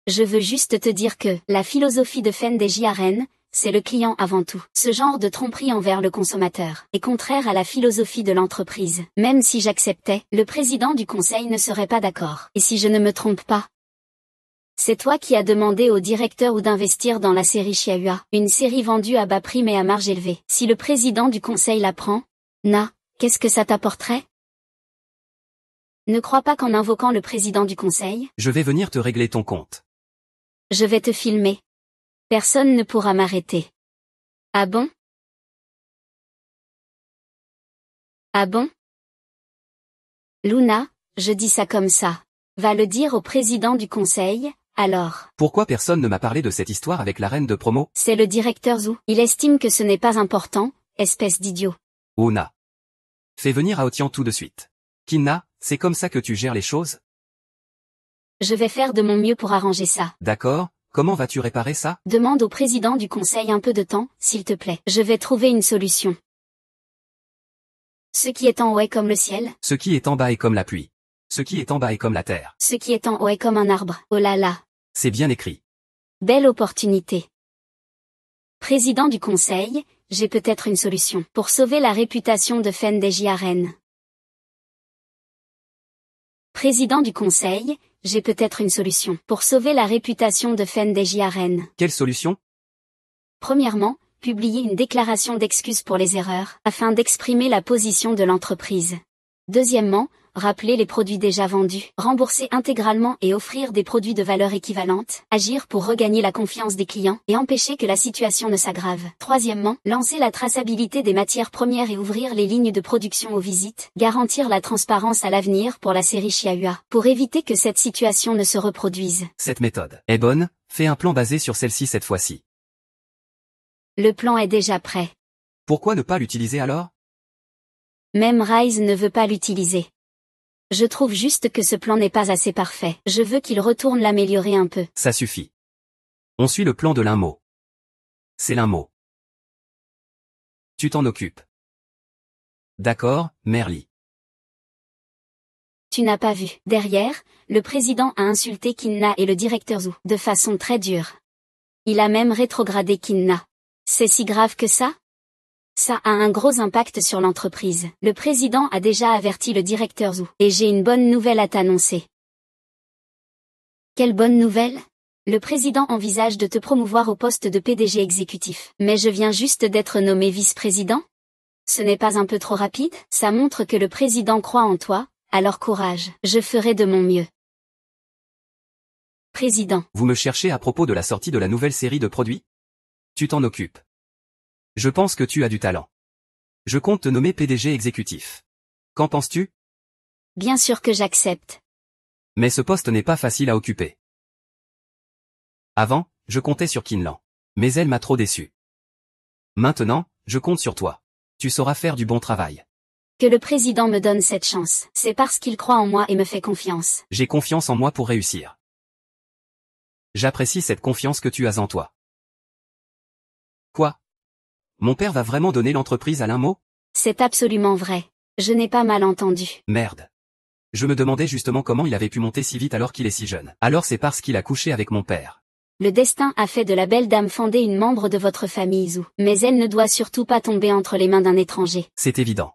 Je veux juste te dire que la philosophie de Fen des JRN, c'est le client avant tout. Ce genre de tromperie envers le consommateur est contraire à la philosophie de l'entreprise. Même si j'acceptais, le président du conseil ne serait pas d'accord. Et si je ne me trompe pas? C'est toi qui as demandé au directeur ou d'investir dans la série Chihuahua, une série vendue à bas prix mais à marge élevée. Si le président du conseil la prend, Na, qu'est-ce que ça t'apporterait? Ne crois pas qu'en invoquant le président du conseil, Je vais venir te régler ton compte. je vais te filmer. Personne ne pourra m'arrêter. Ah bon? Ah bon? Luna, je dis ça comme ça. Va le dire au président du conseil, alors. Pourquoi personne ne m'a parlé de cette histoire avec la reine de promo? C'est le directeur Zhu. Il estime que ce n'est pas important, espèce d'idiot. Ona. Fais venir Aotian tout de suite. Kinna, c'est comme ça que tu gères les choses? Je vais faire de mon mieux pour arranger ça. D'accord, comment vas-tu réparer ça? Demande au président du conseil un peu de temps, s'il te plaît. Je vais trouver une solution. Ce qui est en haut est comme le ciel. Ce qui est en bas est comme la pluie. Ce qui est en bas est comme la terre. Ce qui est en haut est comme un arbre. Oh là là. C'est bien écrit. Belle opportunité. Président du conseil, j'ai peut-être une solution pour sauver la réputation de Fen des JRN. Président du conseil, j'ai peut-être une solution pour sauver la réputation de Fen des JRN. Quelle solution? Premièrement, publier une déclaration d'excuses pour les erreurs, afin d'exprimer la position de l'entreprise. Deuxièmement, rappeler les produits déjà vendus, rembourser intégralement et offrir des produits de valeur équivalente, agir pour regagner la confiance des clients et empêcher que la situation ne s'aggrave. Troisièmement, lancer la traçabilité des matières premières et ouvrir les lignes de production aux visites, garantir la transparence à l'avenir pour la série Chihuahua, pour éviter que cette situation ne se reproduise. Cette méthode est bonne, fais un plan basé sur celle-ci cette fois-ci. Le plan est déjà prêt. Pourquoi ne pas l'utiliser alors? Même Rise ne veut pas l'utiliser. Je trouve juste que ce plan n'est pas assez parfait. Je veux qu'il retourne l'améliorer un peu. Ça suffit. On suit le plan de l'un-mot. C'est l'un-mot. Tu t'en occupes. D'accord, Merly. Tu n'as pas vu. Derrière, le président a insulté Kinna et le directeur Zhu, de façon très dure. Il a même rétrogradé Kinna. C'est si grave que ça? Ça a un gros impact sur l'entreprise. Le président a déjà averti le directeur Zhu. Et j'ai une bonne nouvelle à t'annoncer. Quelle bonne nouvelle? Le président envisage de te promouvoir au poste de PDG exécutif. Mais je viens juste d'être nommé vice-président? Ce n'est pas un peu trop rapide? Ça montre que le président croit en toi, alors courage. Je ferai de mon mieux. Président. Vous me cherchez à propos de la sortie de la nouvelle série de produits? Tu t'en occupes. Je pense que tu as du talent. Je compte te nommer PDG exécutif. Qu'en penses-tu? Bien sûr que j'accepte. Mais ce poste n'est pas facile à occuper. Avant, je comptais sur Kinlan. Mais elle m'a trop déçu. Maintenant, je compte sur toi. Tu sauras faire du bon travail. Que le président me donne cette chance, c'est parce qu'il croit en moi et me fait confiance. J'ai confiance en moi pour réussir. J'apprécie cette confiance que tu as en toi. Quoi? Mon père va vraiment donner l'entreprise à Linmo? C'est absolument vrai. Je n'ai pas mal entendu. Merde. Je me demandais justement comment il avait pu monter si vite alors qu'il est si jeune. Alors c'est parce qu'il a couché avec mon père. Le destin a fait de la belle dame Fandé une membre de votre famille Zhu. Mais elle ne doit surtout pas tomber entre les mains d'un étranger. C'est évident.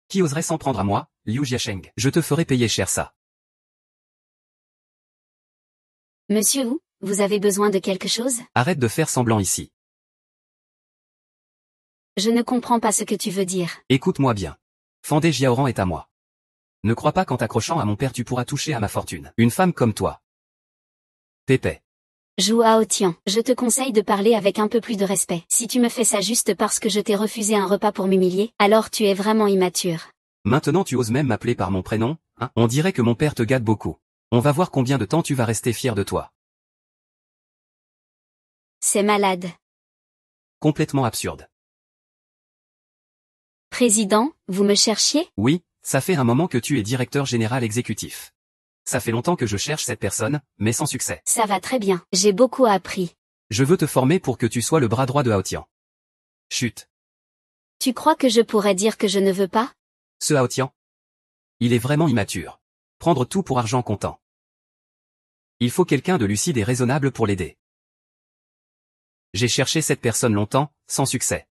Qui oserait s'en prendre à moi, Liu Jiasheng? Je te ferai payer cher ça. Monsieur Wu, vous avez besoin de quelque chose? Arrête de faire semblant ici. Je ne comprends pas ce que tu veux dire. Écoute-moi bien. Fandé Jiaoran est à moi. Ne crois pas qu'en t'accrochant à mon père tu pourras toucher à ma fortune. Une femme comme toi. Pépé. Zhu Haotian, je te conseille de parler avec un peu plus de respect. Si tu me fais ça juste parce que je t'ai refusé un repas pour m'humilier, alors tu es vraiment immature. Maintenant tu oses même m'appeler par mon prénom, hein? On dirait que mon père te gâte beaucoup. On va voir combien de temps tu vas rester fier de toi. C'est malade. Complètement absurde. Président, vous me cherchiez? Oui, ça fait un moment que tu es directeur général exécutif. Ça fait longtemps que je cherche cette personne, mais sans succès. Ça va très bien, j'ai beaucoup appris. Je veux te former pour que tu sois le bras droit de Haotian. Chut. Tu crois que je pourrais dire que je ne veux pas? Ce Haotian. Il est vraiment immature. Prendre tout pour argent comptant. Il faut quelqu'un de lucide et raisonnable pour l'aider. J'ai cherché cette personne longtemps, sans succès.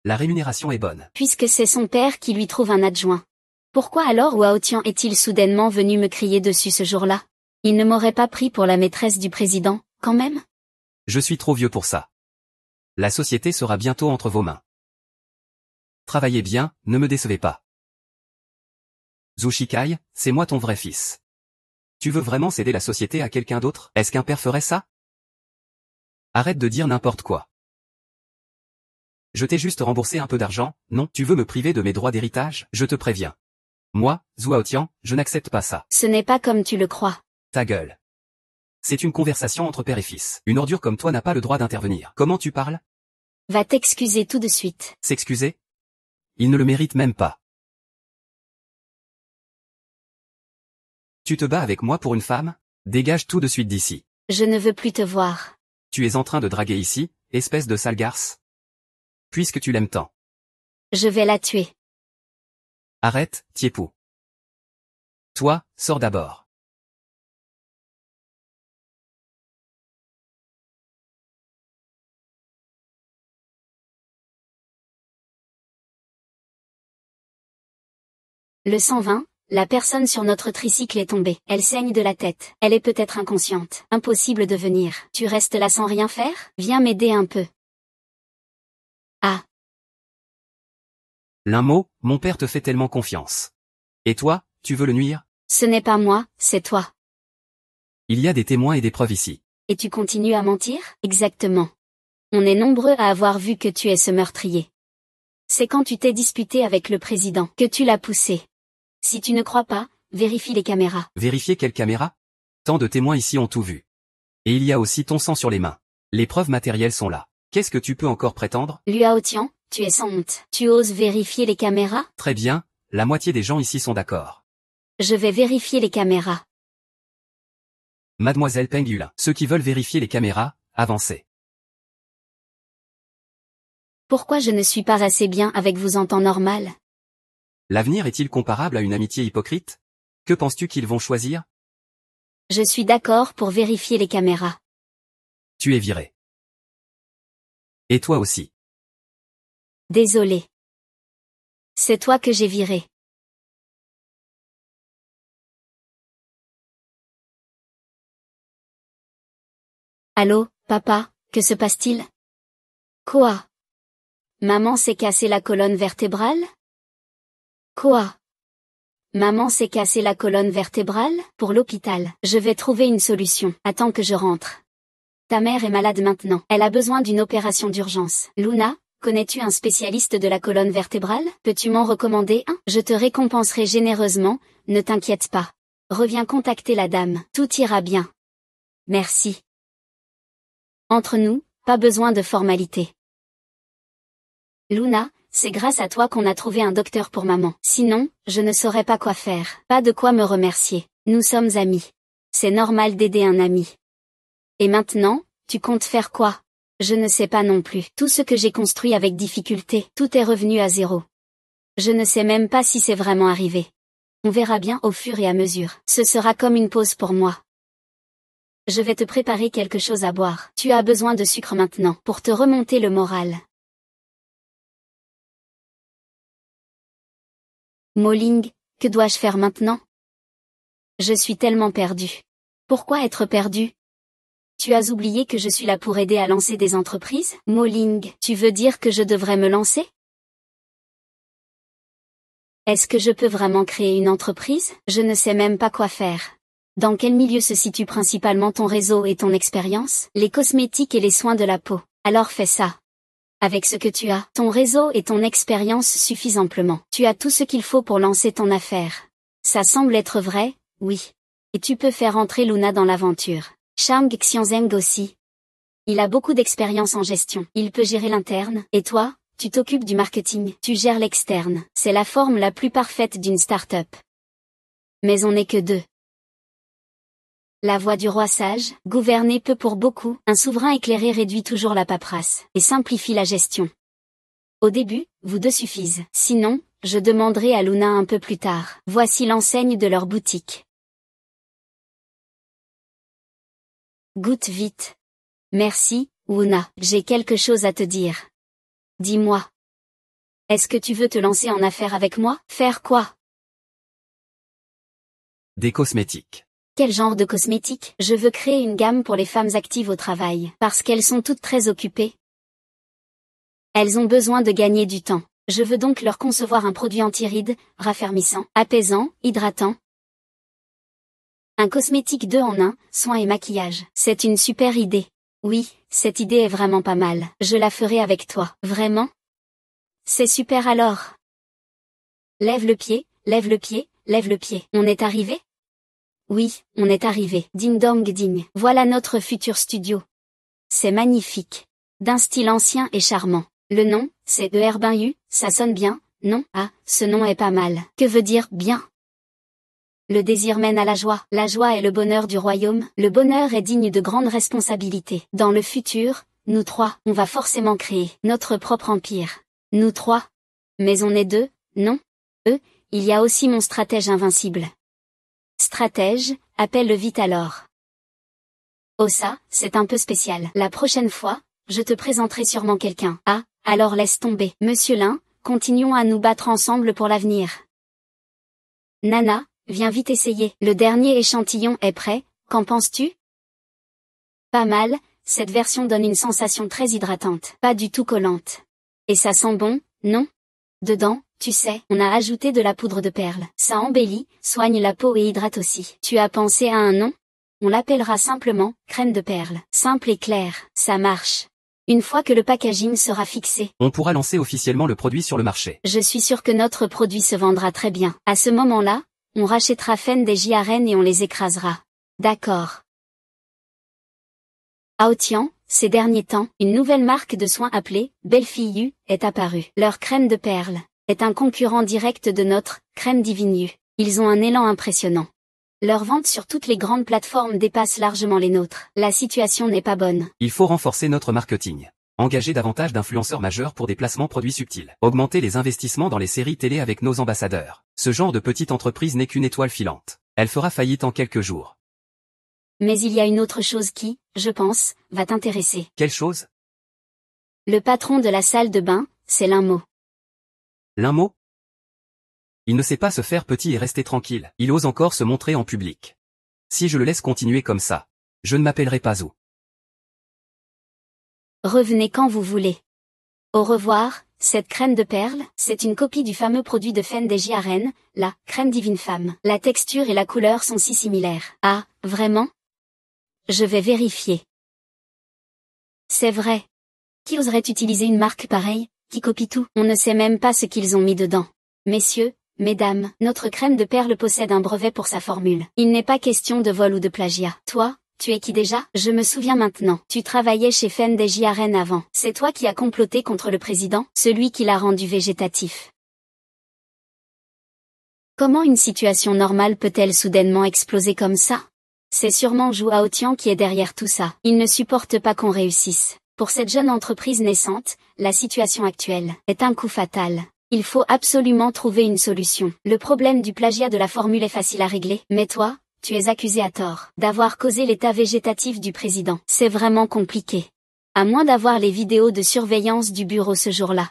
La rémunération est bonne. Puisque c'est son père qui lui trouve un adjoint. Pourquoi alors Wu Haotian est-il soudainement venu me crier dessus ce jour-là? Il ne m'aurait pas pris pour la maîtresse du président, quand même? Je suis trop vieux pour ça. La société sera bientôt entre vos mains. Travaillez bien, ne me décevez pas. Zhu Shikai, c'est moi ton vrai fils. Tu veux vraiment céder la société à quelqu'un d'autre? Est-ce qu'un père ferait ça? Arrête de dire n'importe quoi. Je t'ai juste remboursé un peu d'argent, non? Tu veux me priver de mes droits d'héritage? Je te préviens. Moi, Zhu Haotian, je n'accepte pas ça. Ce n'est pas comme tu le crois. Ta gueule. C'est une conversation entre père et fils. Une ordure comme toi n'a pas le droit d'intervenir. Comment tu parles? Va t'excuser tout de suite. S'excuser? Il ne le mérite même pas. Tu te bats avec moi pour une femme? Dégage tout de suite d'ici. Je ne veux plus te voir. Tu es en train de draguer ici, espèce de sale garce? Puisque tu l'aimes tant. Je vais la tuer. Arrête, Tiepou. Toi, sors d'abord. Le 120, la personne sur notre tricycle est tombée. Elle saigne de la tête. Elle est peut-être inconsciente. Impossible de venir. Tu restes là sans rien faire? Viens m'aider un peu. Ah. Linmo, mon père te fait tellement confiance. Et toi, tu veux le nuire? Ce n'est pas moi, c'est toi. Il y a des témoins et des preuves ici. Et tu continues à mentir? Exactement. On est nombreux à avoir vu que tu es ce meurtrier. C'est quand tu t'es disputé avec le président que tu l'as poussé. Si tu ne crois pas, vérifie les caméras. Vérifier quelle caméra? Tant de témoins ici ont tout vu. Et il y a aussi ton sang sur les mains. Les preuves matérielles sont là. Qu'est-ce que tu peux encore prétendre? Liu Haotian, tu es sans honte. Tu oses vérifier les caméras? Très bien, la moitié des gens ici sont d'accord. Je vais vérifier les caméras. Mademoiselle Peng Yulin, ceux qui veulent vérifier les caméras, avancez. Pourquoi je ne suis pas assez bien avec vous en temps normal? L'avenir est-il comparable à une amitié hypocrite? Que penses-tu qu'ils vont choisir? Je suis d'accord pour vérifier les caméras. Tu es viré. Et toi aussi. Désolé. C'est toi que j'ai viré. Allô, papa, que se passe-t-il? Quoi? Maman s'est cassé la colonne vertébrale? Quoi? Maman s'est cassé la colonne vertébrale? Pour l'hôpital. Je vais trouver une solution. Attends que je rentre. Ta mère est malade maintenant. Elle a besoin d'une opération d'urgence. Luna, connais-tu un spécialiste de la colonne vertébrale? Peux-tu m'en recommander un? Je te récompenserai généreusement, ne t'inquiète pas. Reviens contacter la dame. Tout ira bien. Merci. Entre nous, pas besoin de formalité. Luna, c'est grâce à toi qu'on a trouvé un docteur pour maman. Sinon, je ne saurais pas quoi faire. Pas de quoi me remercier. Nous sommes amis. C'est normal d'aider un ami. Et maintenant, tu comptes faire quoi? Je ne sais pas non plus. Tout ce que j'ai construit avec difficulté, tout est revenu à zéro. Je ne sais même pas si c'est vraiment arrivé. On verra bien au fur et à mesure. Ce sera comme une pause pour moi. Je vais te préparer quelque chose à boire. Tu as besoin de sucre maintenant, pour te remonter le moral. Molling, que dois-je faire maintenant? Je suis tellement perdue. Pourquoi être perdue? Tu as oublié que je suis là pour aider à lancer des entreprises? Molling, tu veux dire que je devrais me lancer? Est-ce que je peux vraiment créer une entreprise? Je ne sais même pas quoi faire. Dans quel milieu se situe principalement ton réseau et ton expérience? Les cosmétiques et les soins de la peau. Alors fais ça. Avec ce que tu as, ton réseau et ton expérience suffisent amplement. Tu as tout ce qu'il faut pour lancer ton affaire. Ça semble être vrai, oui. Et tu peux faire entrer Luna dans l'aventure. Shang Xianzeng aussi. Il a beaucoup d'expérience en gestion. Il peut gérer l'interne. Et toi, tu t'occupes du marketing. Tu gères l'externe. C'est la forme la plus parfaite d'une start-up. Mais on n'est que deux. La voix du roi sage, gouverner peu pour beaucoup, un souverain éclairé réduit toujours la paperasse, et simplifie la gestion. Au début, vous deux suffisent. Sinon, je demanderai à Luna un peu plus tard. Voici l'enseigne de leur boutique. Goûte vite. Merci, Luna, j'ai quelque chose à te dire. Dis-moi. Est-ce que tu veux te lancer en affaires avec moi? Faire quoi? Des cosmétiques. Quel genre de cosmétiques? Je veux créer une gamme pour les femmes actives au travail, parce qu'elles sont toutes très occupées. Elles ont besoin de gagner du temps. Je veux donc leur concevoir un produit anti-rides, raffermissant, apaisant, hydratant. Un cosmétique 2 en 1, soins et maquillage. C'est une super idée. Oui, cette idée est vraiment pas mal. Je la ferai avec toi. Vraiment? C'est super alors. Lève le pied, lève le pied, lève le pied. On est arrivé? Oui, on est arrivé. Ding dong ding. Voilà notre futur studio. C'est magnifique. D'un style ancien et charmant. Le nom, c'est Herbin. Ça sonne bien, non? Ah, ce nom est pas mal. Que veut dire bien? Le désir mène à la joie. La joie est le bonheur du royaume. Le bonheur est digne de grandes responsabilités. Dans le futur, nous trois, on va forcément créer notre propre empire. Nous trois. Mais on est deux, non? Il y a aussi mon stratège invincible. Stratège, appelle-le vite alors. Oh ça, c'est un peu spécial. La prochaine fois, je te présenterai sûrement quelqu'un. Ah, alors laisse tomber. Monsieur Lin, continuons à nous battre ensemble pour l'avenir. Nana, viens vite essayer. Le dernier échantillon est prêt, qu'en penses-tu? Pas mal, cette version donne une sensation très hydratante. Pas du tout collante. Et ça sent bon, non? Dedans, tu sais, on a ajouté de la poudre de perles. Ça embellit, soigne la peau et hydrate aussi. Tu as pensé à un nom? On l'appellera simplement crème de perles. Simple et clair, ça marche. Une fois que le packaging sera fixé, On pourra lancer officiellement le produit sur le marché. je suis sûre que notre produit se vendra très bien. À ce moment-là, on rachètera Fen des JRN et on les écrasera. D'accord. À Otian, ces derniers temps, une nouvelle marque de soins appelée Belle-Fille est apparue. Leur crème de perles est un concurrent direct de notre crème Divine. Ils ont un élan impressionnant. Leur vente sur toutes les grandes plateformes dépasse largement les nôtres. La situation n'est pas bonne. Il faut renforcer notre marketing. Engager davantage d'influenceurs majeurs pour des placements produits subtils. Augmenter les investissements dans les séries télé avec nos ambassadeurs. Ce genre de petite entreprise n'est qu'une étoile filante. Elle fera faillite en quelques jours. Mais il y a une autre chose qui, je pense, va t'intéresser. Quelle chose? Le patron de la salle de bain, c'est Linmo. Linmo? Il ne sait pas se faire petit et rester tranquille. Il ose encore se montrer en public. Si je le laisse continuer comme ça, je ne m'appellerai pas Zou. Revenez quand vous voulez. Au revoir, cette crème de perles, c'est une copie du fameux produit de Fen des JRN, la crème Divine Femme. La texture et la couleur sont si similaires. Ah, vraiment? Je vais vérifier. C'est vrai. Qui oserait utiliser une marque pareille, qui copie tout? On ne sait même pas ce qu'ils ont mis dedans. Messieurs, mesdames, notre crème de perles possède un brevet pour sa formule. Il n'est pas question de vol ou de plagiat. Toi, tu es qui déjà? Je me souviens maintenant. Tu travaillais chez FNDJRN avant. C'est toi qui as comploté contre le président, celui qui l'a rendu végétatif. Comment une situation normale peut-elle soudainement exploser comme ça? C'est sûrement Zhu Haotian qui est derrière tout ça. Il ne supporte pas qu'on réussisse. Pour cette jeune entreprise naissante, la situation actuelle est un coup fatal. Il faut absolument trouver une solution. Le problème du plagiat de la formule est facile à régler, mais toi, tu es accusé à tort d'avoir causé l'état végétatif du président. C'est vraiment compliqué. À moins d'avoir les vidéos de surveillance du bureau ce jour-là.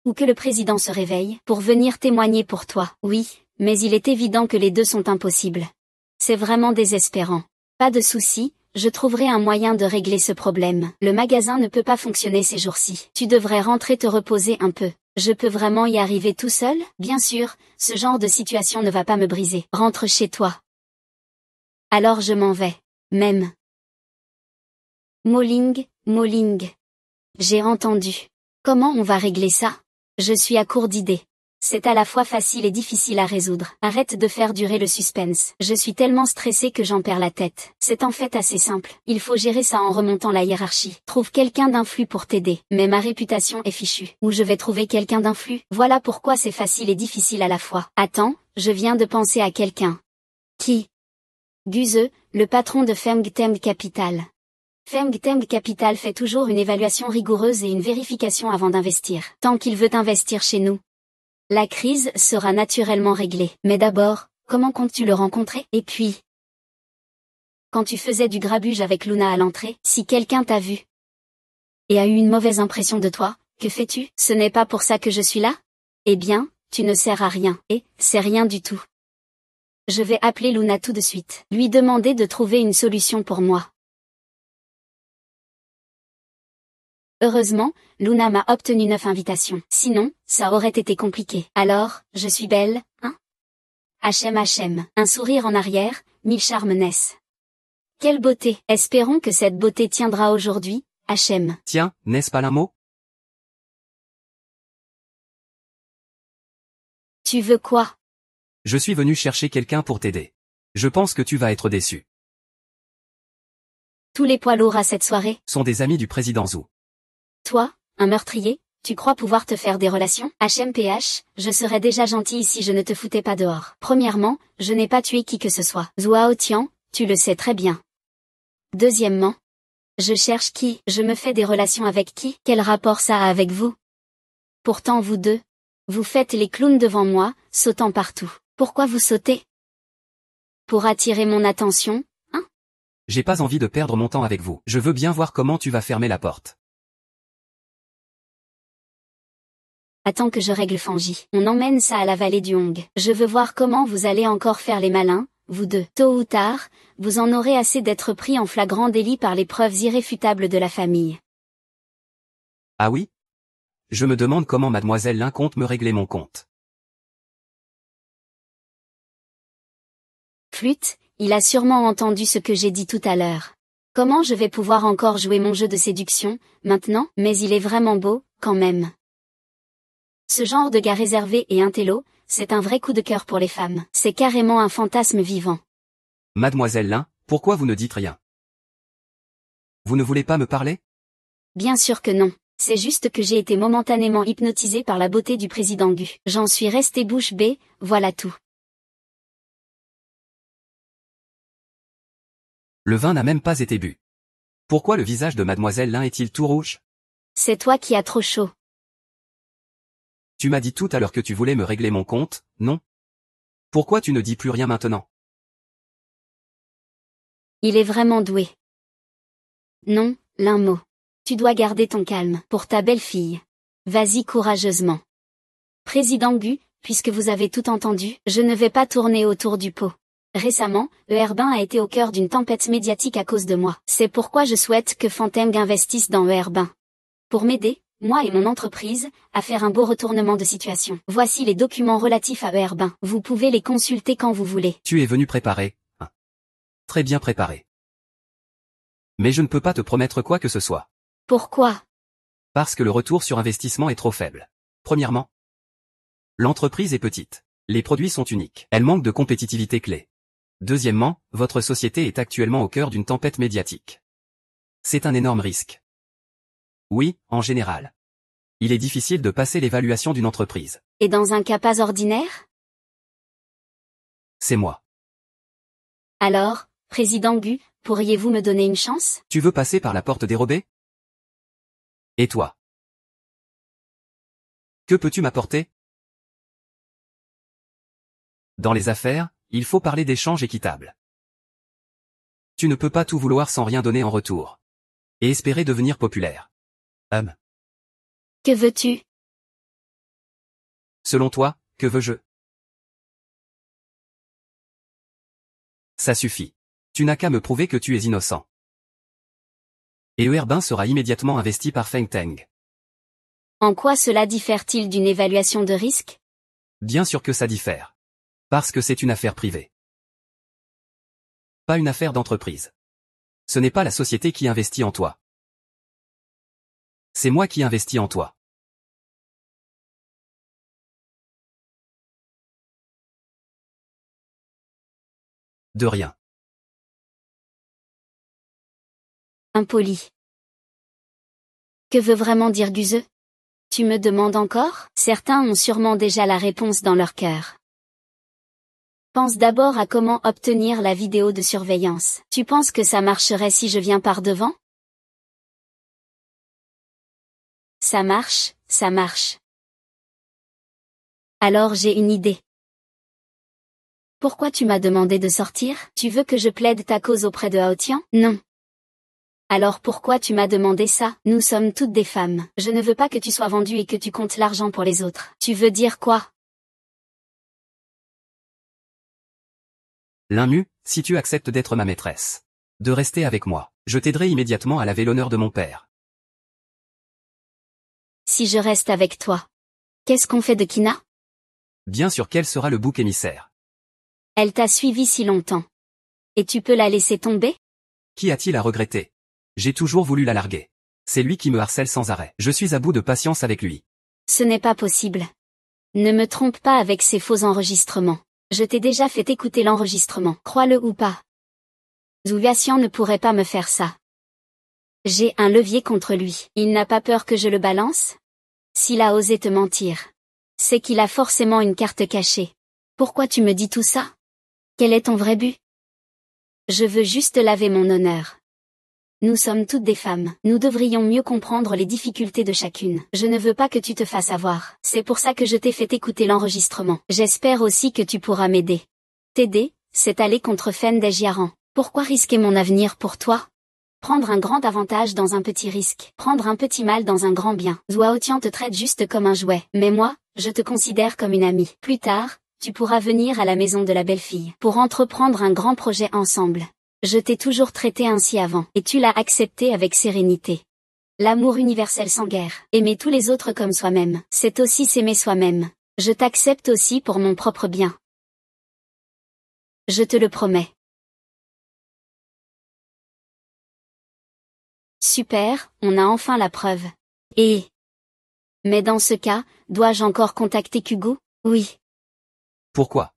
Ou que le président se réveille pour venir témoigner pour toi. Oui, mais il est évident que les deux sont impossibles. C'est vraiment désespérant. Pas de souci, je trouverai un moyen de régler ce problème. Le magasin ne peut pas fonctionner ces jours-ci. Tu devrais rentrer te reposer un peu. Je peux vraiment y arriver tout seul? Bien sûr, ce genre de situation ne va pas me briser. Rentre chez toi. Alors je m'en vais. Même. Molling. J'ai entendu. Comment on va régler ça? Je suis à court d'idées. C'est à la fois facile et difficile à résoudre. Arrête de faire durer le suspense. Je suis tellement stressée que j'en perds la tête. C'est en fait assez simple. Il faut gérer ça en remontant la hiérarchie. Trouve quelqu'un d'influent pour t'aider. Mais ma réputation est fichue. Où je vais trouver quelqu'un d'influent? Voilà pourquoi c'est facile et difficile à la fois. Attends, je viens de penser à quelqu'un. Qui? Guze, le patron de Fengteng Capital. Fengteng Capital fait toujours une évaluation rigoureuse et une vérification avant d'investir. Tant qu'il veut investir chez nous, la crise sera naturellement réglée. Mais d'abord, comment comptes-tu le rencontrer? Et puis, quand tu faisais du grabuge avec Luna à l'entrée, si quelqu'un t'a vu et a eu une mauvaise impression de toi, que fais-tu? Ce n'est pas pour ça que je suis là? Eh bien, tu ne sers à rien. Et, c'est rien du tout. Je vais appeler Luna tout de suite. Lui demander de trouver une solution pour moi. Heureusement, Luna m'a obtenu 9 invitations. Sinon, ça aurait été compliqué. Alors, je suis belle, hein? Hachem. Un sourire en arrière, 1000 charmes naissent. Quelle beauté! Espérons que cette beauté tiendra aujourd'hui, Hachem. Tiens, n'est-ce pas l'un mot? Tu veux quoi? Je suis venu chercher quelqu'un pour t'aider. Je pense que tu vas être déçu. Tous les poids lourds à cette soirée sont des amis du président Zhu. Toi, un meurtrier, tu crois pouvoir te faire des relations? HMPH, je serais déjà gentil si je ne te foutais pas dehors. Premièrement, je n'ai pas tué qui que ce soit. Zhu Haotian, tu le sais très bien. Deuxièmement, je cherche qui? Je me fais des relations avec qui? Quel rapport ça a avec vous? Pourtant vous deux, vous faites les clowns devant moi, sautant partout. Pourquoi vous sautez? Pour attirer mon attention, hein? J'ai pas envie de perdre mon temps avec vous. Je veux bien voir comment tu vas fermer la porte. Attends que je règle Fangi. On emmène ça à la vallée du Hong. Je veux voir comment vous allez encore faire les malins, vous deux. Tôt ou tard, vous en aurez assez d'être pris en flagrant délit par les preuves irréfutables de la famille. Ah oui? Je me demande comment mademoiselle Lin compte me régler mon compte. Flûte, il a sûrement entendu ce que j'ai dit tout à l'heure. Comment je vais pouvoir encore jouer mon jeu de séduction, maintenant? Mais il est vraiment beau, quand même. Ce genre de gars réservé et intello, c'est un vrai coup de cœur pour les femmes. C'est carrément un fantasme vivant. Mademoiselle Lin, pourquoi vous ne dites rien? Vous ne voulez pas me parler? Bien sûr que non. C'est juste que j'ai été momentanément hypnotisée par la beauté du président Gu. J'en suis restée bouche bée, voilà tout. Le vin n'a même pas été bu. Pourquoi le visage de mademoiselle Lin est-il tout rouge? C'est toi qui as trop chaud. Tu m'as dit tout à l'heure que tu voulais me régler mon compte, non? Pourquoi tu ne dis plus rien maintenant? Il est vraiment doué. Non, l'un mot. Tu dois garder ton calme pour ta belle-fille. Vas-y courageusement. Président Gu, puisque vous avez tout entendu, je ne vais pas tourner autour du pot. Récemment, le Herbin a été au cœur d'une tempête médiatique à cause de moi. C'est pourquoi je souhaite que Fanteng investisse dans Herbin. Pour m'aider, moi et mon entreprise, à faire un beau retournement de situation. Voici les documents relatifs à Herbin. Vous pouvez les consulter quand vous voulez. Tu es venu préparé, hein? Très bien préparé. Mais je ne peux pas te promettre quoi que ce soit. Pourquoi? Parce que le retour sur investissement est trop faible. Premièrement, l'entreprise est petite. Les produits sont uniques. Elle manque de compétitivité clé. Deuxièmement, votre société est actuellement au cœur d'une tempête médiatique. C'est un énorme risque. Oui, en général. Il est difficile de passer l'évaluation d'une entreprise. Et dans un cas pas ordinaire? C'est moi. Alors, président Gu, pourriez-vous me donner une chance? Tu veux passer par la porte dérobée? Et toi? Que peux-tu m'apporter? Dans les affaires, il faut parler d'échanges équitables. Tu ne peux pas tout vouloir sans rien donner en retour. Et espérer devenir populaire. Que veux-tu? Selon toi, que veux-je? Ça suffit. Tu n'as qu'à me prouver que tu es innocent. Et Herbin sera immédiatement investi par Feng Teng. En quoi cela diffère-t-il d'une évaluation de risque? Bien sûr que ça diffère. Parce que c'est une affaire privée. Pas une affaire d'entreprise. Ce n'est pas la société qui investit en toi. C'est moi qui investis en toi. De rien. Impoli. Que veut vraiment dire Guze? Tu me demandes encore? Certains ont sûrement déjà la réponse dans leur cœur. Pense d'abord à comment obtenir la vidéo de surveillance. Tu penses que ça marcherait si je viens par devant? Ça marche, ça marche. Alors j'ai une idée. Pourquoi tu m'as demandé de sortir? Tu veux que je plaide ta cause auprès de Hao Tian? Non. Alors pourquoi tu m'as demandé ça? Nous sommes toutes des femmes. Je ne veux pas que tu sois vendue et que tu comptes l'argent pour les autres. Tu veux dire quoi? L'inmu, si tu acceptes d'être ma maîtresse. De rester avec moi. Je t'aiderai immédiatement à laver l'honneur de mon père. Si je reste avec toi. Qu'est-ce qu'on fait de Kina? Bien sûr quel sera le bouc émissaire. Elle t'a suivi si longtemps. Et tu peux la laisser tomber? Qui a-t-il à regretter? J'ai toujours voulu la larguer. C'est lui qui me harcèle sans arrêt. Je suis à bout de patience avec lui. Ce n'est pas possible. Ne me trompe pas avec ces faux enregistrements. Je t'ai déjà fait écouter l'enregistrement, crois-le ou pas. Zhu Yuxian ne pourrait pas me faire ça. J'ai un levier contre lui. Il n'a pas peur que je le balance? S'il a osé te mentir, c'est qu'il a forcément une carte cachée. Pourquoi tu me dis tout ça? Quel est ton vrai but? Je veux juste laver mon honneur. Nous sommes toutes des femmes. Nous devrions mieux comprendre les difficultés de chacune. Je ne veux pas que tu te fasses avoir. C'est pour ça que je t'ai fait écouter l'enregistrement. J'espère aussi que tu pourras m'aider. T'aider, c'est aller contre Fen Dejiaran. Pourquoi risquer mon avenir pour toi? Prendre un grand avantage dans un petit risque. Prendre un petit mal dans un grand bien. Zhuo Tian te traite juste comme un jouet. Mais moi, je te considère comme une amie. Plus tard, tu pourras venir à la maison de la belle-fille pour entreprendre un grand projet ensemble. Je t'ai toujours traité ainsi avant, et tu l'as accepté avec sérénité. L'amour universel sans guerre. Aimer tous les autres comme soi-même, c'est aussi s'aimer soi-même. Je t'accepte aussi pour mon propre bien. Je te le promets. Super, on a enfin la preuve. Mais dans ce cas, dois-je encore contacter Kugo? Oui. Pourquoi?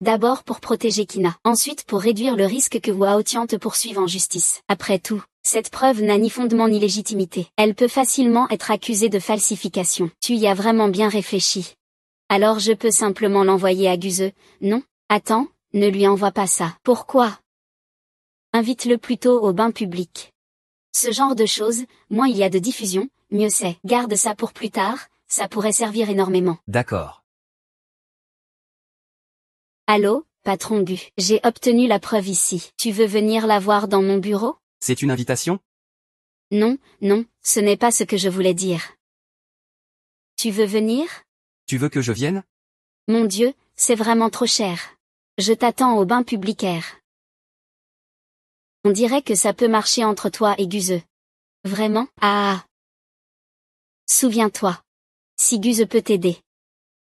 D'abord pour protéger Kina, ensuite pour réduire le risque que Hao Tian te poursuive en justice. Après tout, cette preuve n'a ni fondement ni légitimité. Elle peut facilement être accusée de falsification. Tu y as vraiment bien réfléchi. Alors je peux simplement l'envoyer à Guze, non? Attends, ne lui envoie pas ça. Pourquoi? Invite-le plutôt au bain public. Ce genre de choses, moins il y a de diffusion, mieux c'est. Garde ça pour plus tard, ça pourrait servir énormément. D'accord. Allô, patron Gu. J'ai obtenu la preuve ici. Tu veux venir la voir dans mon bureau? C'est une invitation? Non, non, ce n'est pas ce que je voulais dire. Tu veux venir? Tu veux que je vienne? Mon Dieu, c'est vraiment trop cher. Je t'attends au bain public air. On dirait que ça peut marcher entre toi et Guze. Vraiment? Ah. Souviens-toi. Si Guze peut t'aider.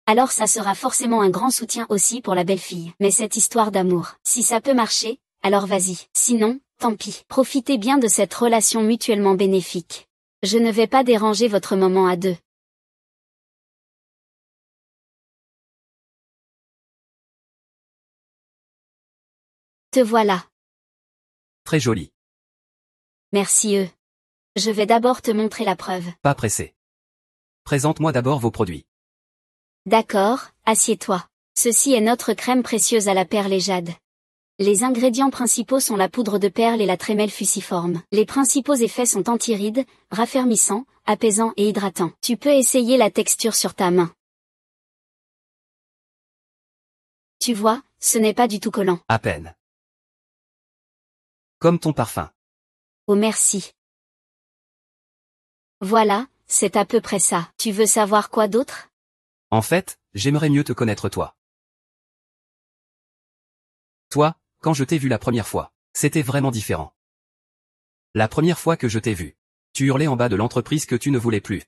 Alors ça sera forcément un grand soutien aussi pour la belle-fille. Mais cette histoire d'amour, si ça peut marcher, alors vas-y. Sinon, tant pis. Profitez bien de cette relation mutuellement bénéfique. Je ne vais pas déranger votre moment à deux. Te voilà. Très joli. Merci eux. Je vais d'abord te montrer la preuve. Pas pressé. Présente-moi d'abord vos produits. D'accord, assieds-toi. Ceci est notre crème précieuse à la perle et jade. Les ingrédients principaux sont la poudre de perle et la trémelle fusiforme. Les principaux effets sont antirides, raffermissants, apaisants et hydratants. Tu peux essayer la texture sur ta main. Tu vois, ce n'est pas du tout collant. À peine. Comme ton parfum. Oh merci. Voilà, c'est à peu près ça. Tu veux savoir quoi d'autre? En fait, j'aimerais mieux te connaître toi. Toi, quand je t'ai vu la première fois, c'était vraiment différent. La première fois que je t'ai vu, tu hurlais en bas de l'entreprise que tu ne voulais plus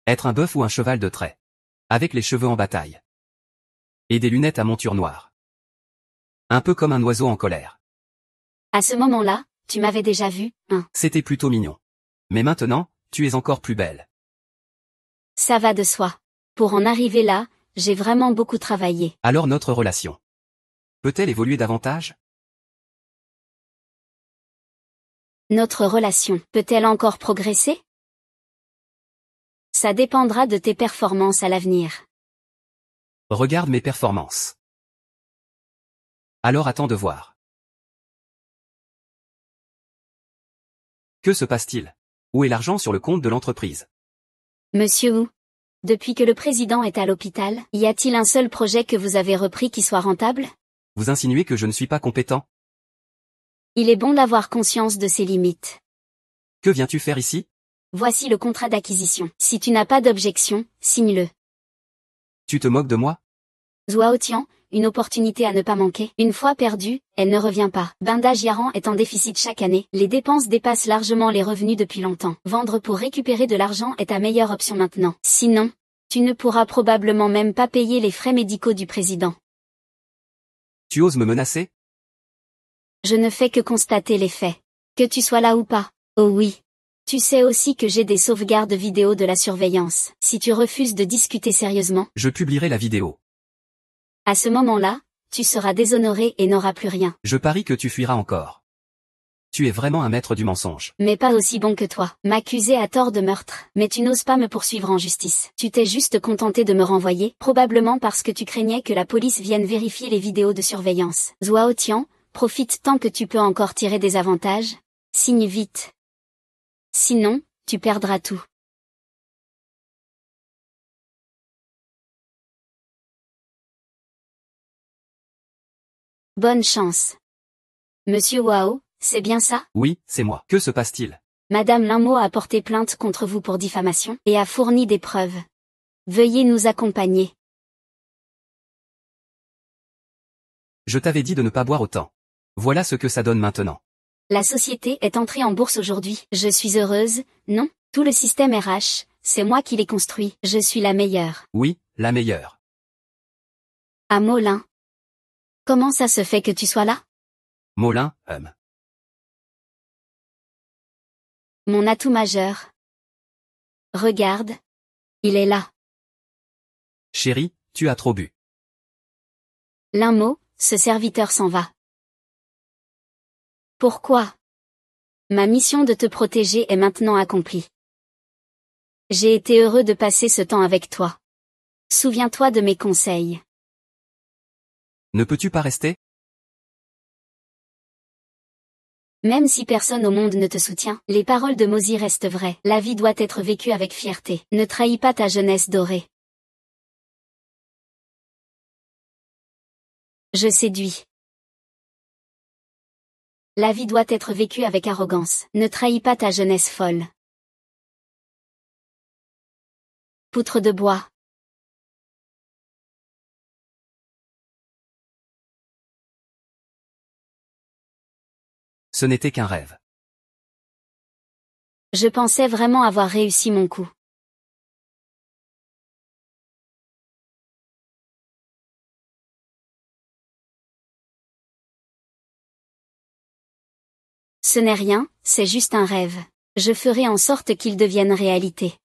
être un bœuf ou un cheval de trait, avec les cheveux en bataille. Et des lunettes à monture noire. Un peu comme un oiseau en colère. À ce moment-là, tu m'avais déjà vu, hein. C'était plutôt mignon. Mais maintenant, tu es encore plus belle. Ça va de soi. Pour en arriver là, j'ai vraiment beaucoup travaillé. Alors notre relation peut-elle évoluer davantage? Notre relation peut-elle encore progresser? Ça dépendra de tes performances à l'avenir. Regarde mes performances. Alors attends de voir. Que se passe-t-il? Où est l'argent sur le compte de l'entreprise? Monsieur Wu, depuis que le président est à l'hôpital, y a-t-il un seul projet que vous avez repris qui soit rentable? Vous insinuez que je ne suis pas compétent? Il est bon d'avoir conscience de ses limites. Que viens-tu faire ici? Voici le contrat d'acquisition. Si tu n'as pas d'objection, signe-le. Tu te moques de moi? Zhuao Tian, une opportunité à ne pas manquer. Une fois perdue, elle ne revient pas. Bandage Yaran est en déficit chaque année. Les dépenses dépassent largement les revenus depuis longtemps. Vendre pour récupérer de l'argent est ta meilleure option maintenant. Sinon, tu ne pourras probablement même pas payer les frais médicaux du président. Tu oses me menacer? Je ne fais que constater les faits. Que tu sois là ou pas. Oh oui. Tu sais aussi que j'ai des sauvegardes vidéo de la surveillance. Si tu refuses de discuter sérieusement, Je publierai la vidéo. à ce moment-là, tu seras déshonoré et n'auras plus rien. Je parie que tu fuiras encore. Tu es vraiment un maître du mensonge. Mais pas aussi bon que toi. M'accuser à tort de meurtre. Mais tu n'oses pas me poursuivre en justice. Tu t'es juste contenté de me renvoyer, probablement parce que tu craignais que la police vienne vérifier les vidéos de surveillance. Zhuao Tian, profite tant que tu peux encore tirer des avantages. Signe vite. Sinon, tu perdras tout. Bonne chance. Monsieur Wao, c'est bien ça? Oui, c'est moi. Que se passe-t-il? Madame Linmo a porté plainte contre vous pour diffamation et a fourni des preuves. Veuillez nous accompagner. Je t'avais dit de ne pas boire autant. Voilà ce que ça donne maintenant. La société est entrée en bourse aujourd'hui. Je suis heureuse, non? Tout le système RH, c'est moi qui l'ai construit. Je suis la meilleure. Oui, la meilleure. À Molin. Comment ça se fait que tu sois là? Molin, Mon atout majeur. Regarde. Il est là. Chérie, tu as trop bu. Linmo, ce serviteur s'en va. Pourquoi? Ma mission de te protéger est maintenant accomplie. J'ai été heureux de passer ce temps avec toi. Souviens-toi de mes conseils. Ne peux-tu pas rester? Même si personne au monde ne te soutient, les paroles de Mozi restent vraies. La vie doit être vécue avec fierté. Ne trahis pas ta jeunesse dorée. Je séduis. La vie doit être vécue avec arrogance. Ne trahis pas ta jeunesse folle. Poutre de bois. Ce n'était qu'un rêve. Je pensais vraiment avoir réussi mon coup. Ce n'est rien, c'est juste un rêve. Je ferai en sorte qu'il devienne réalité.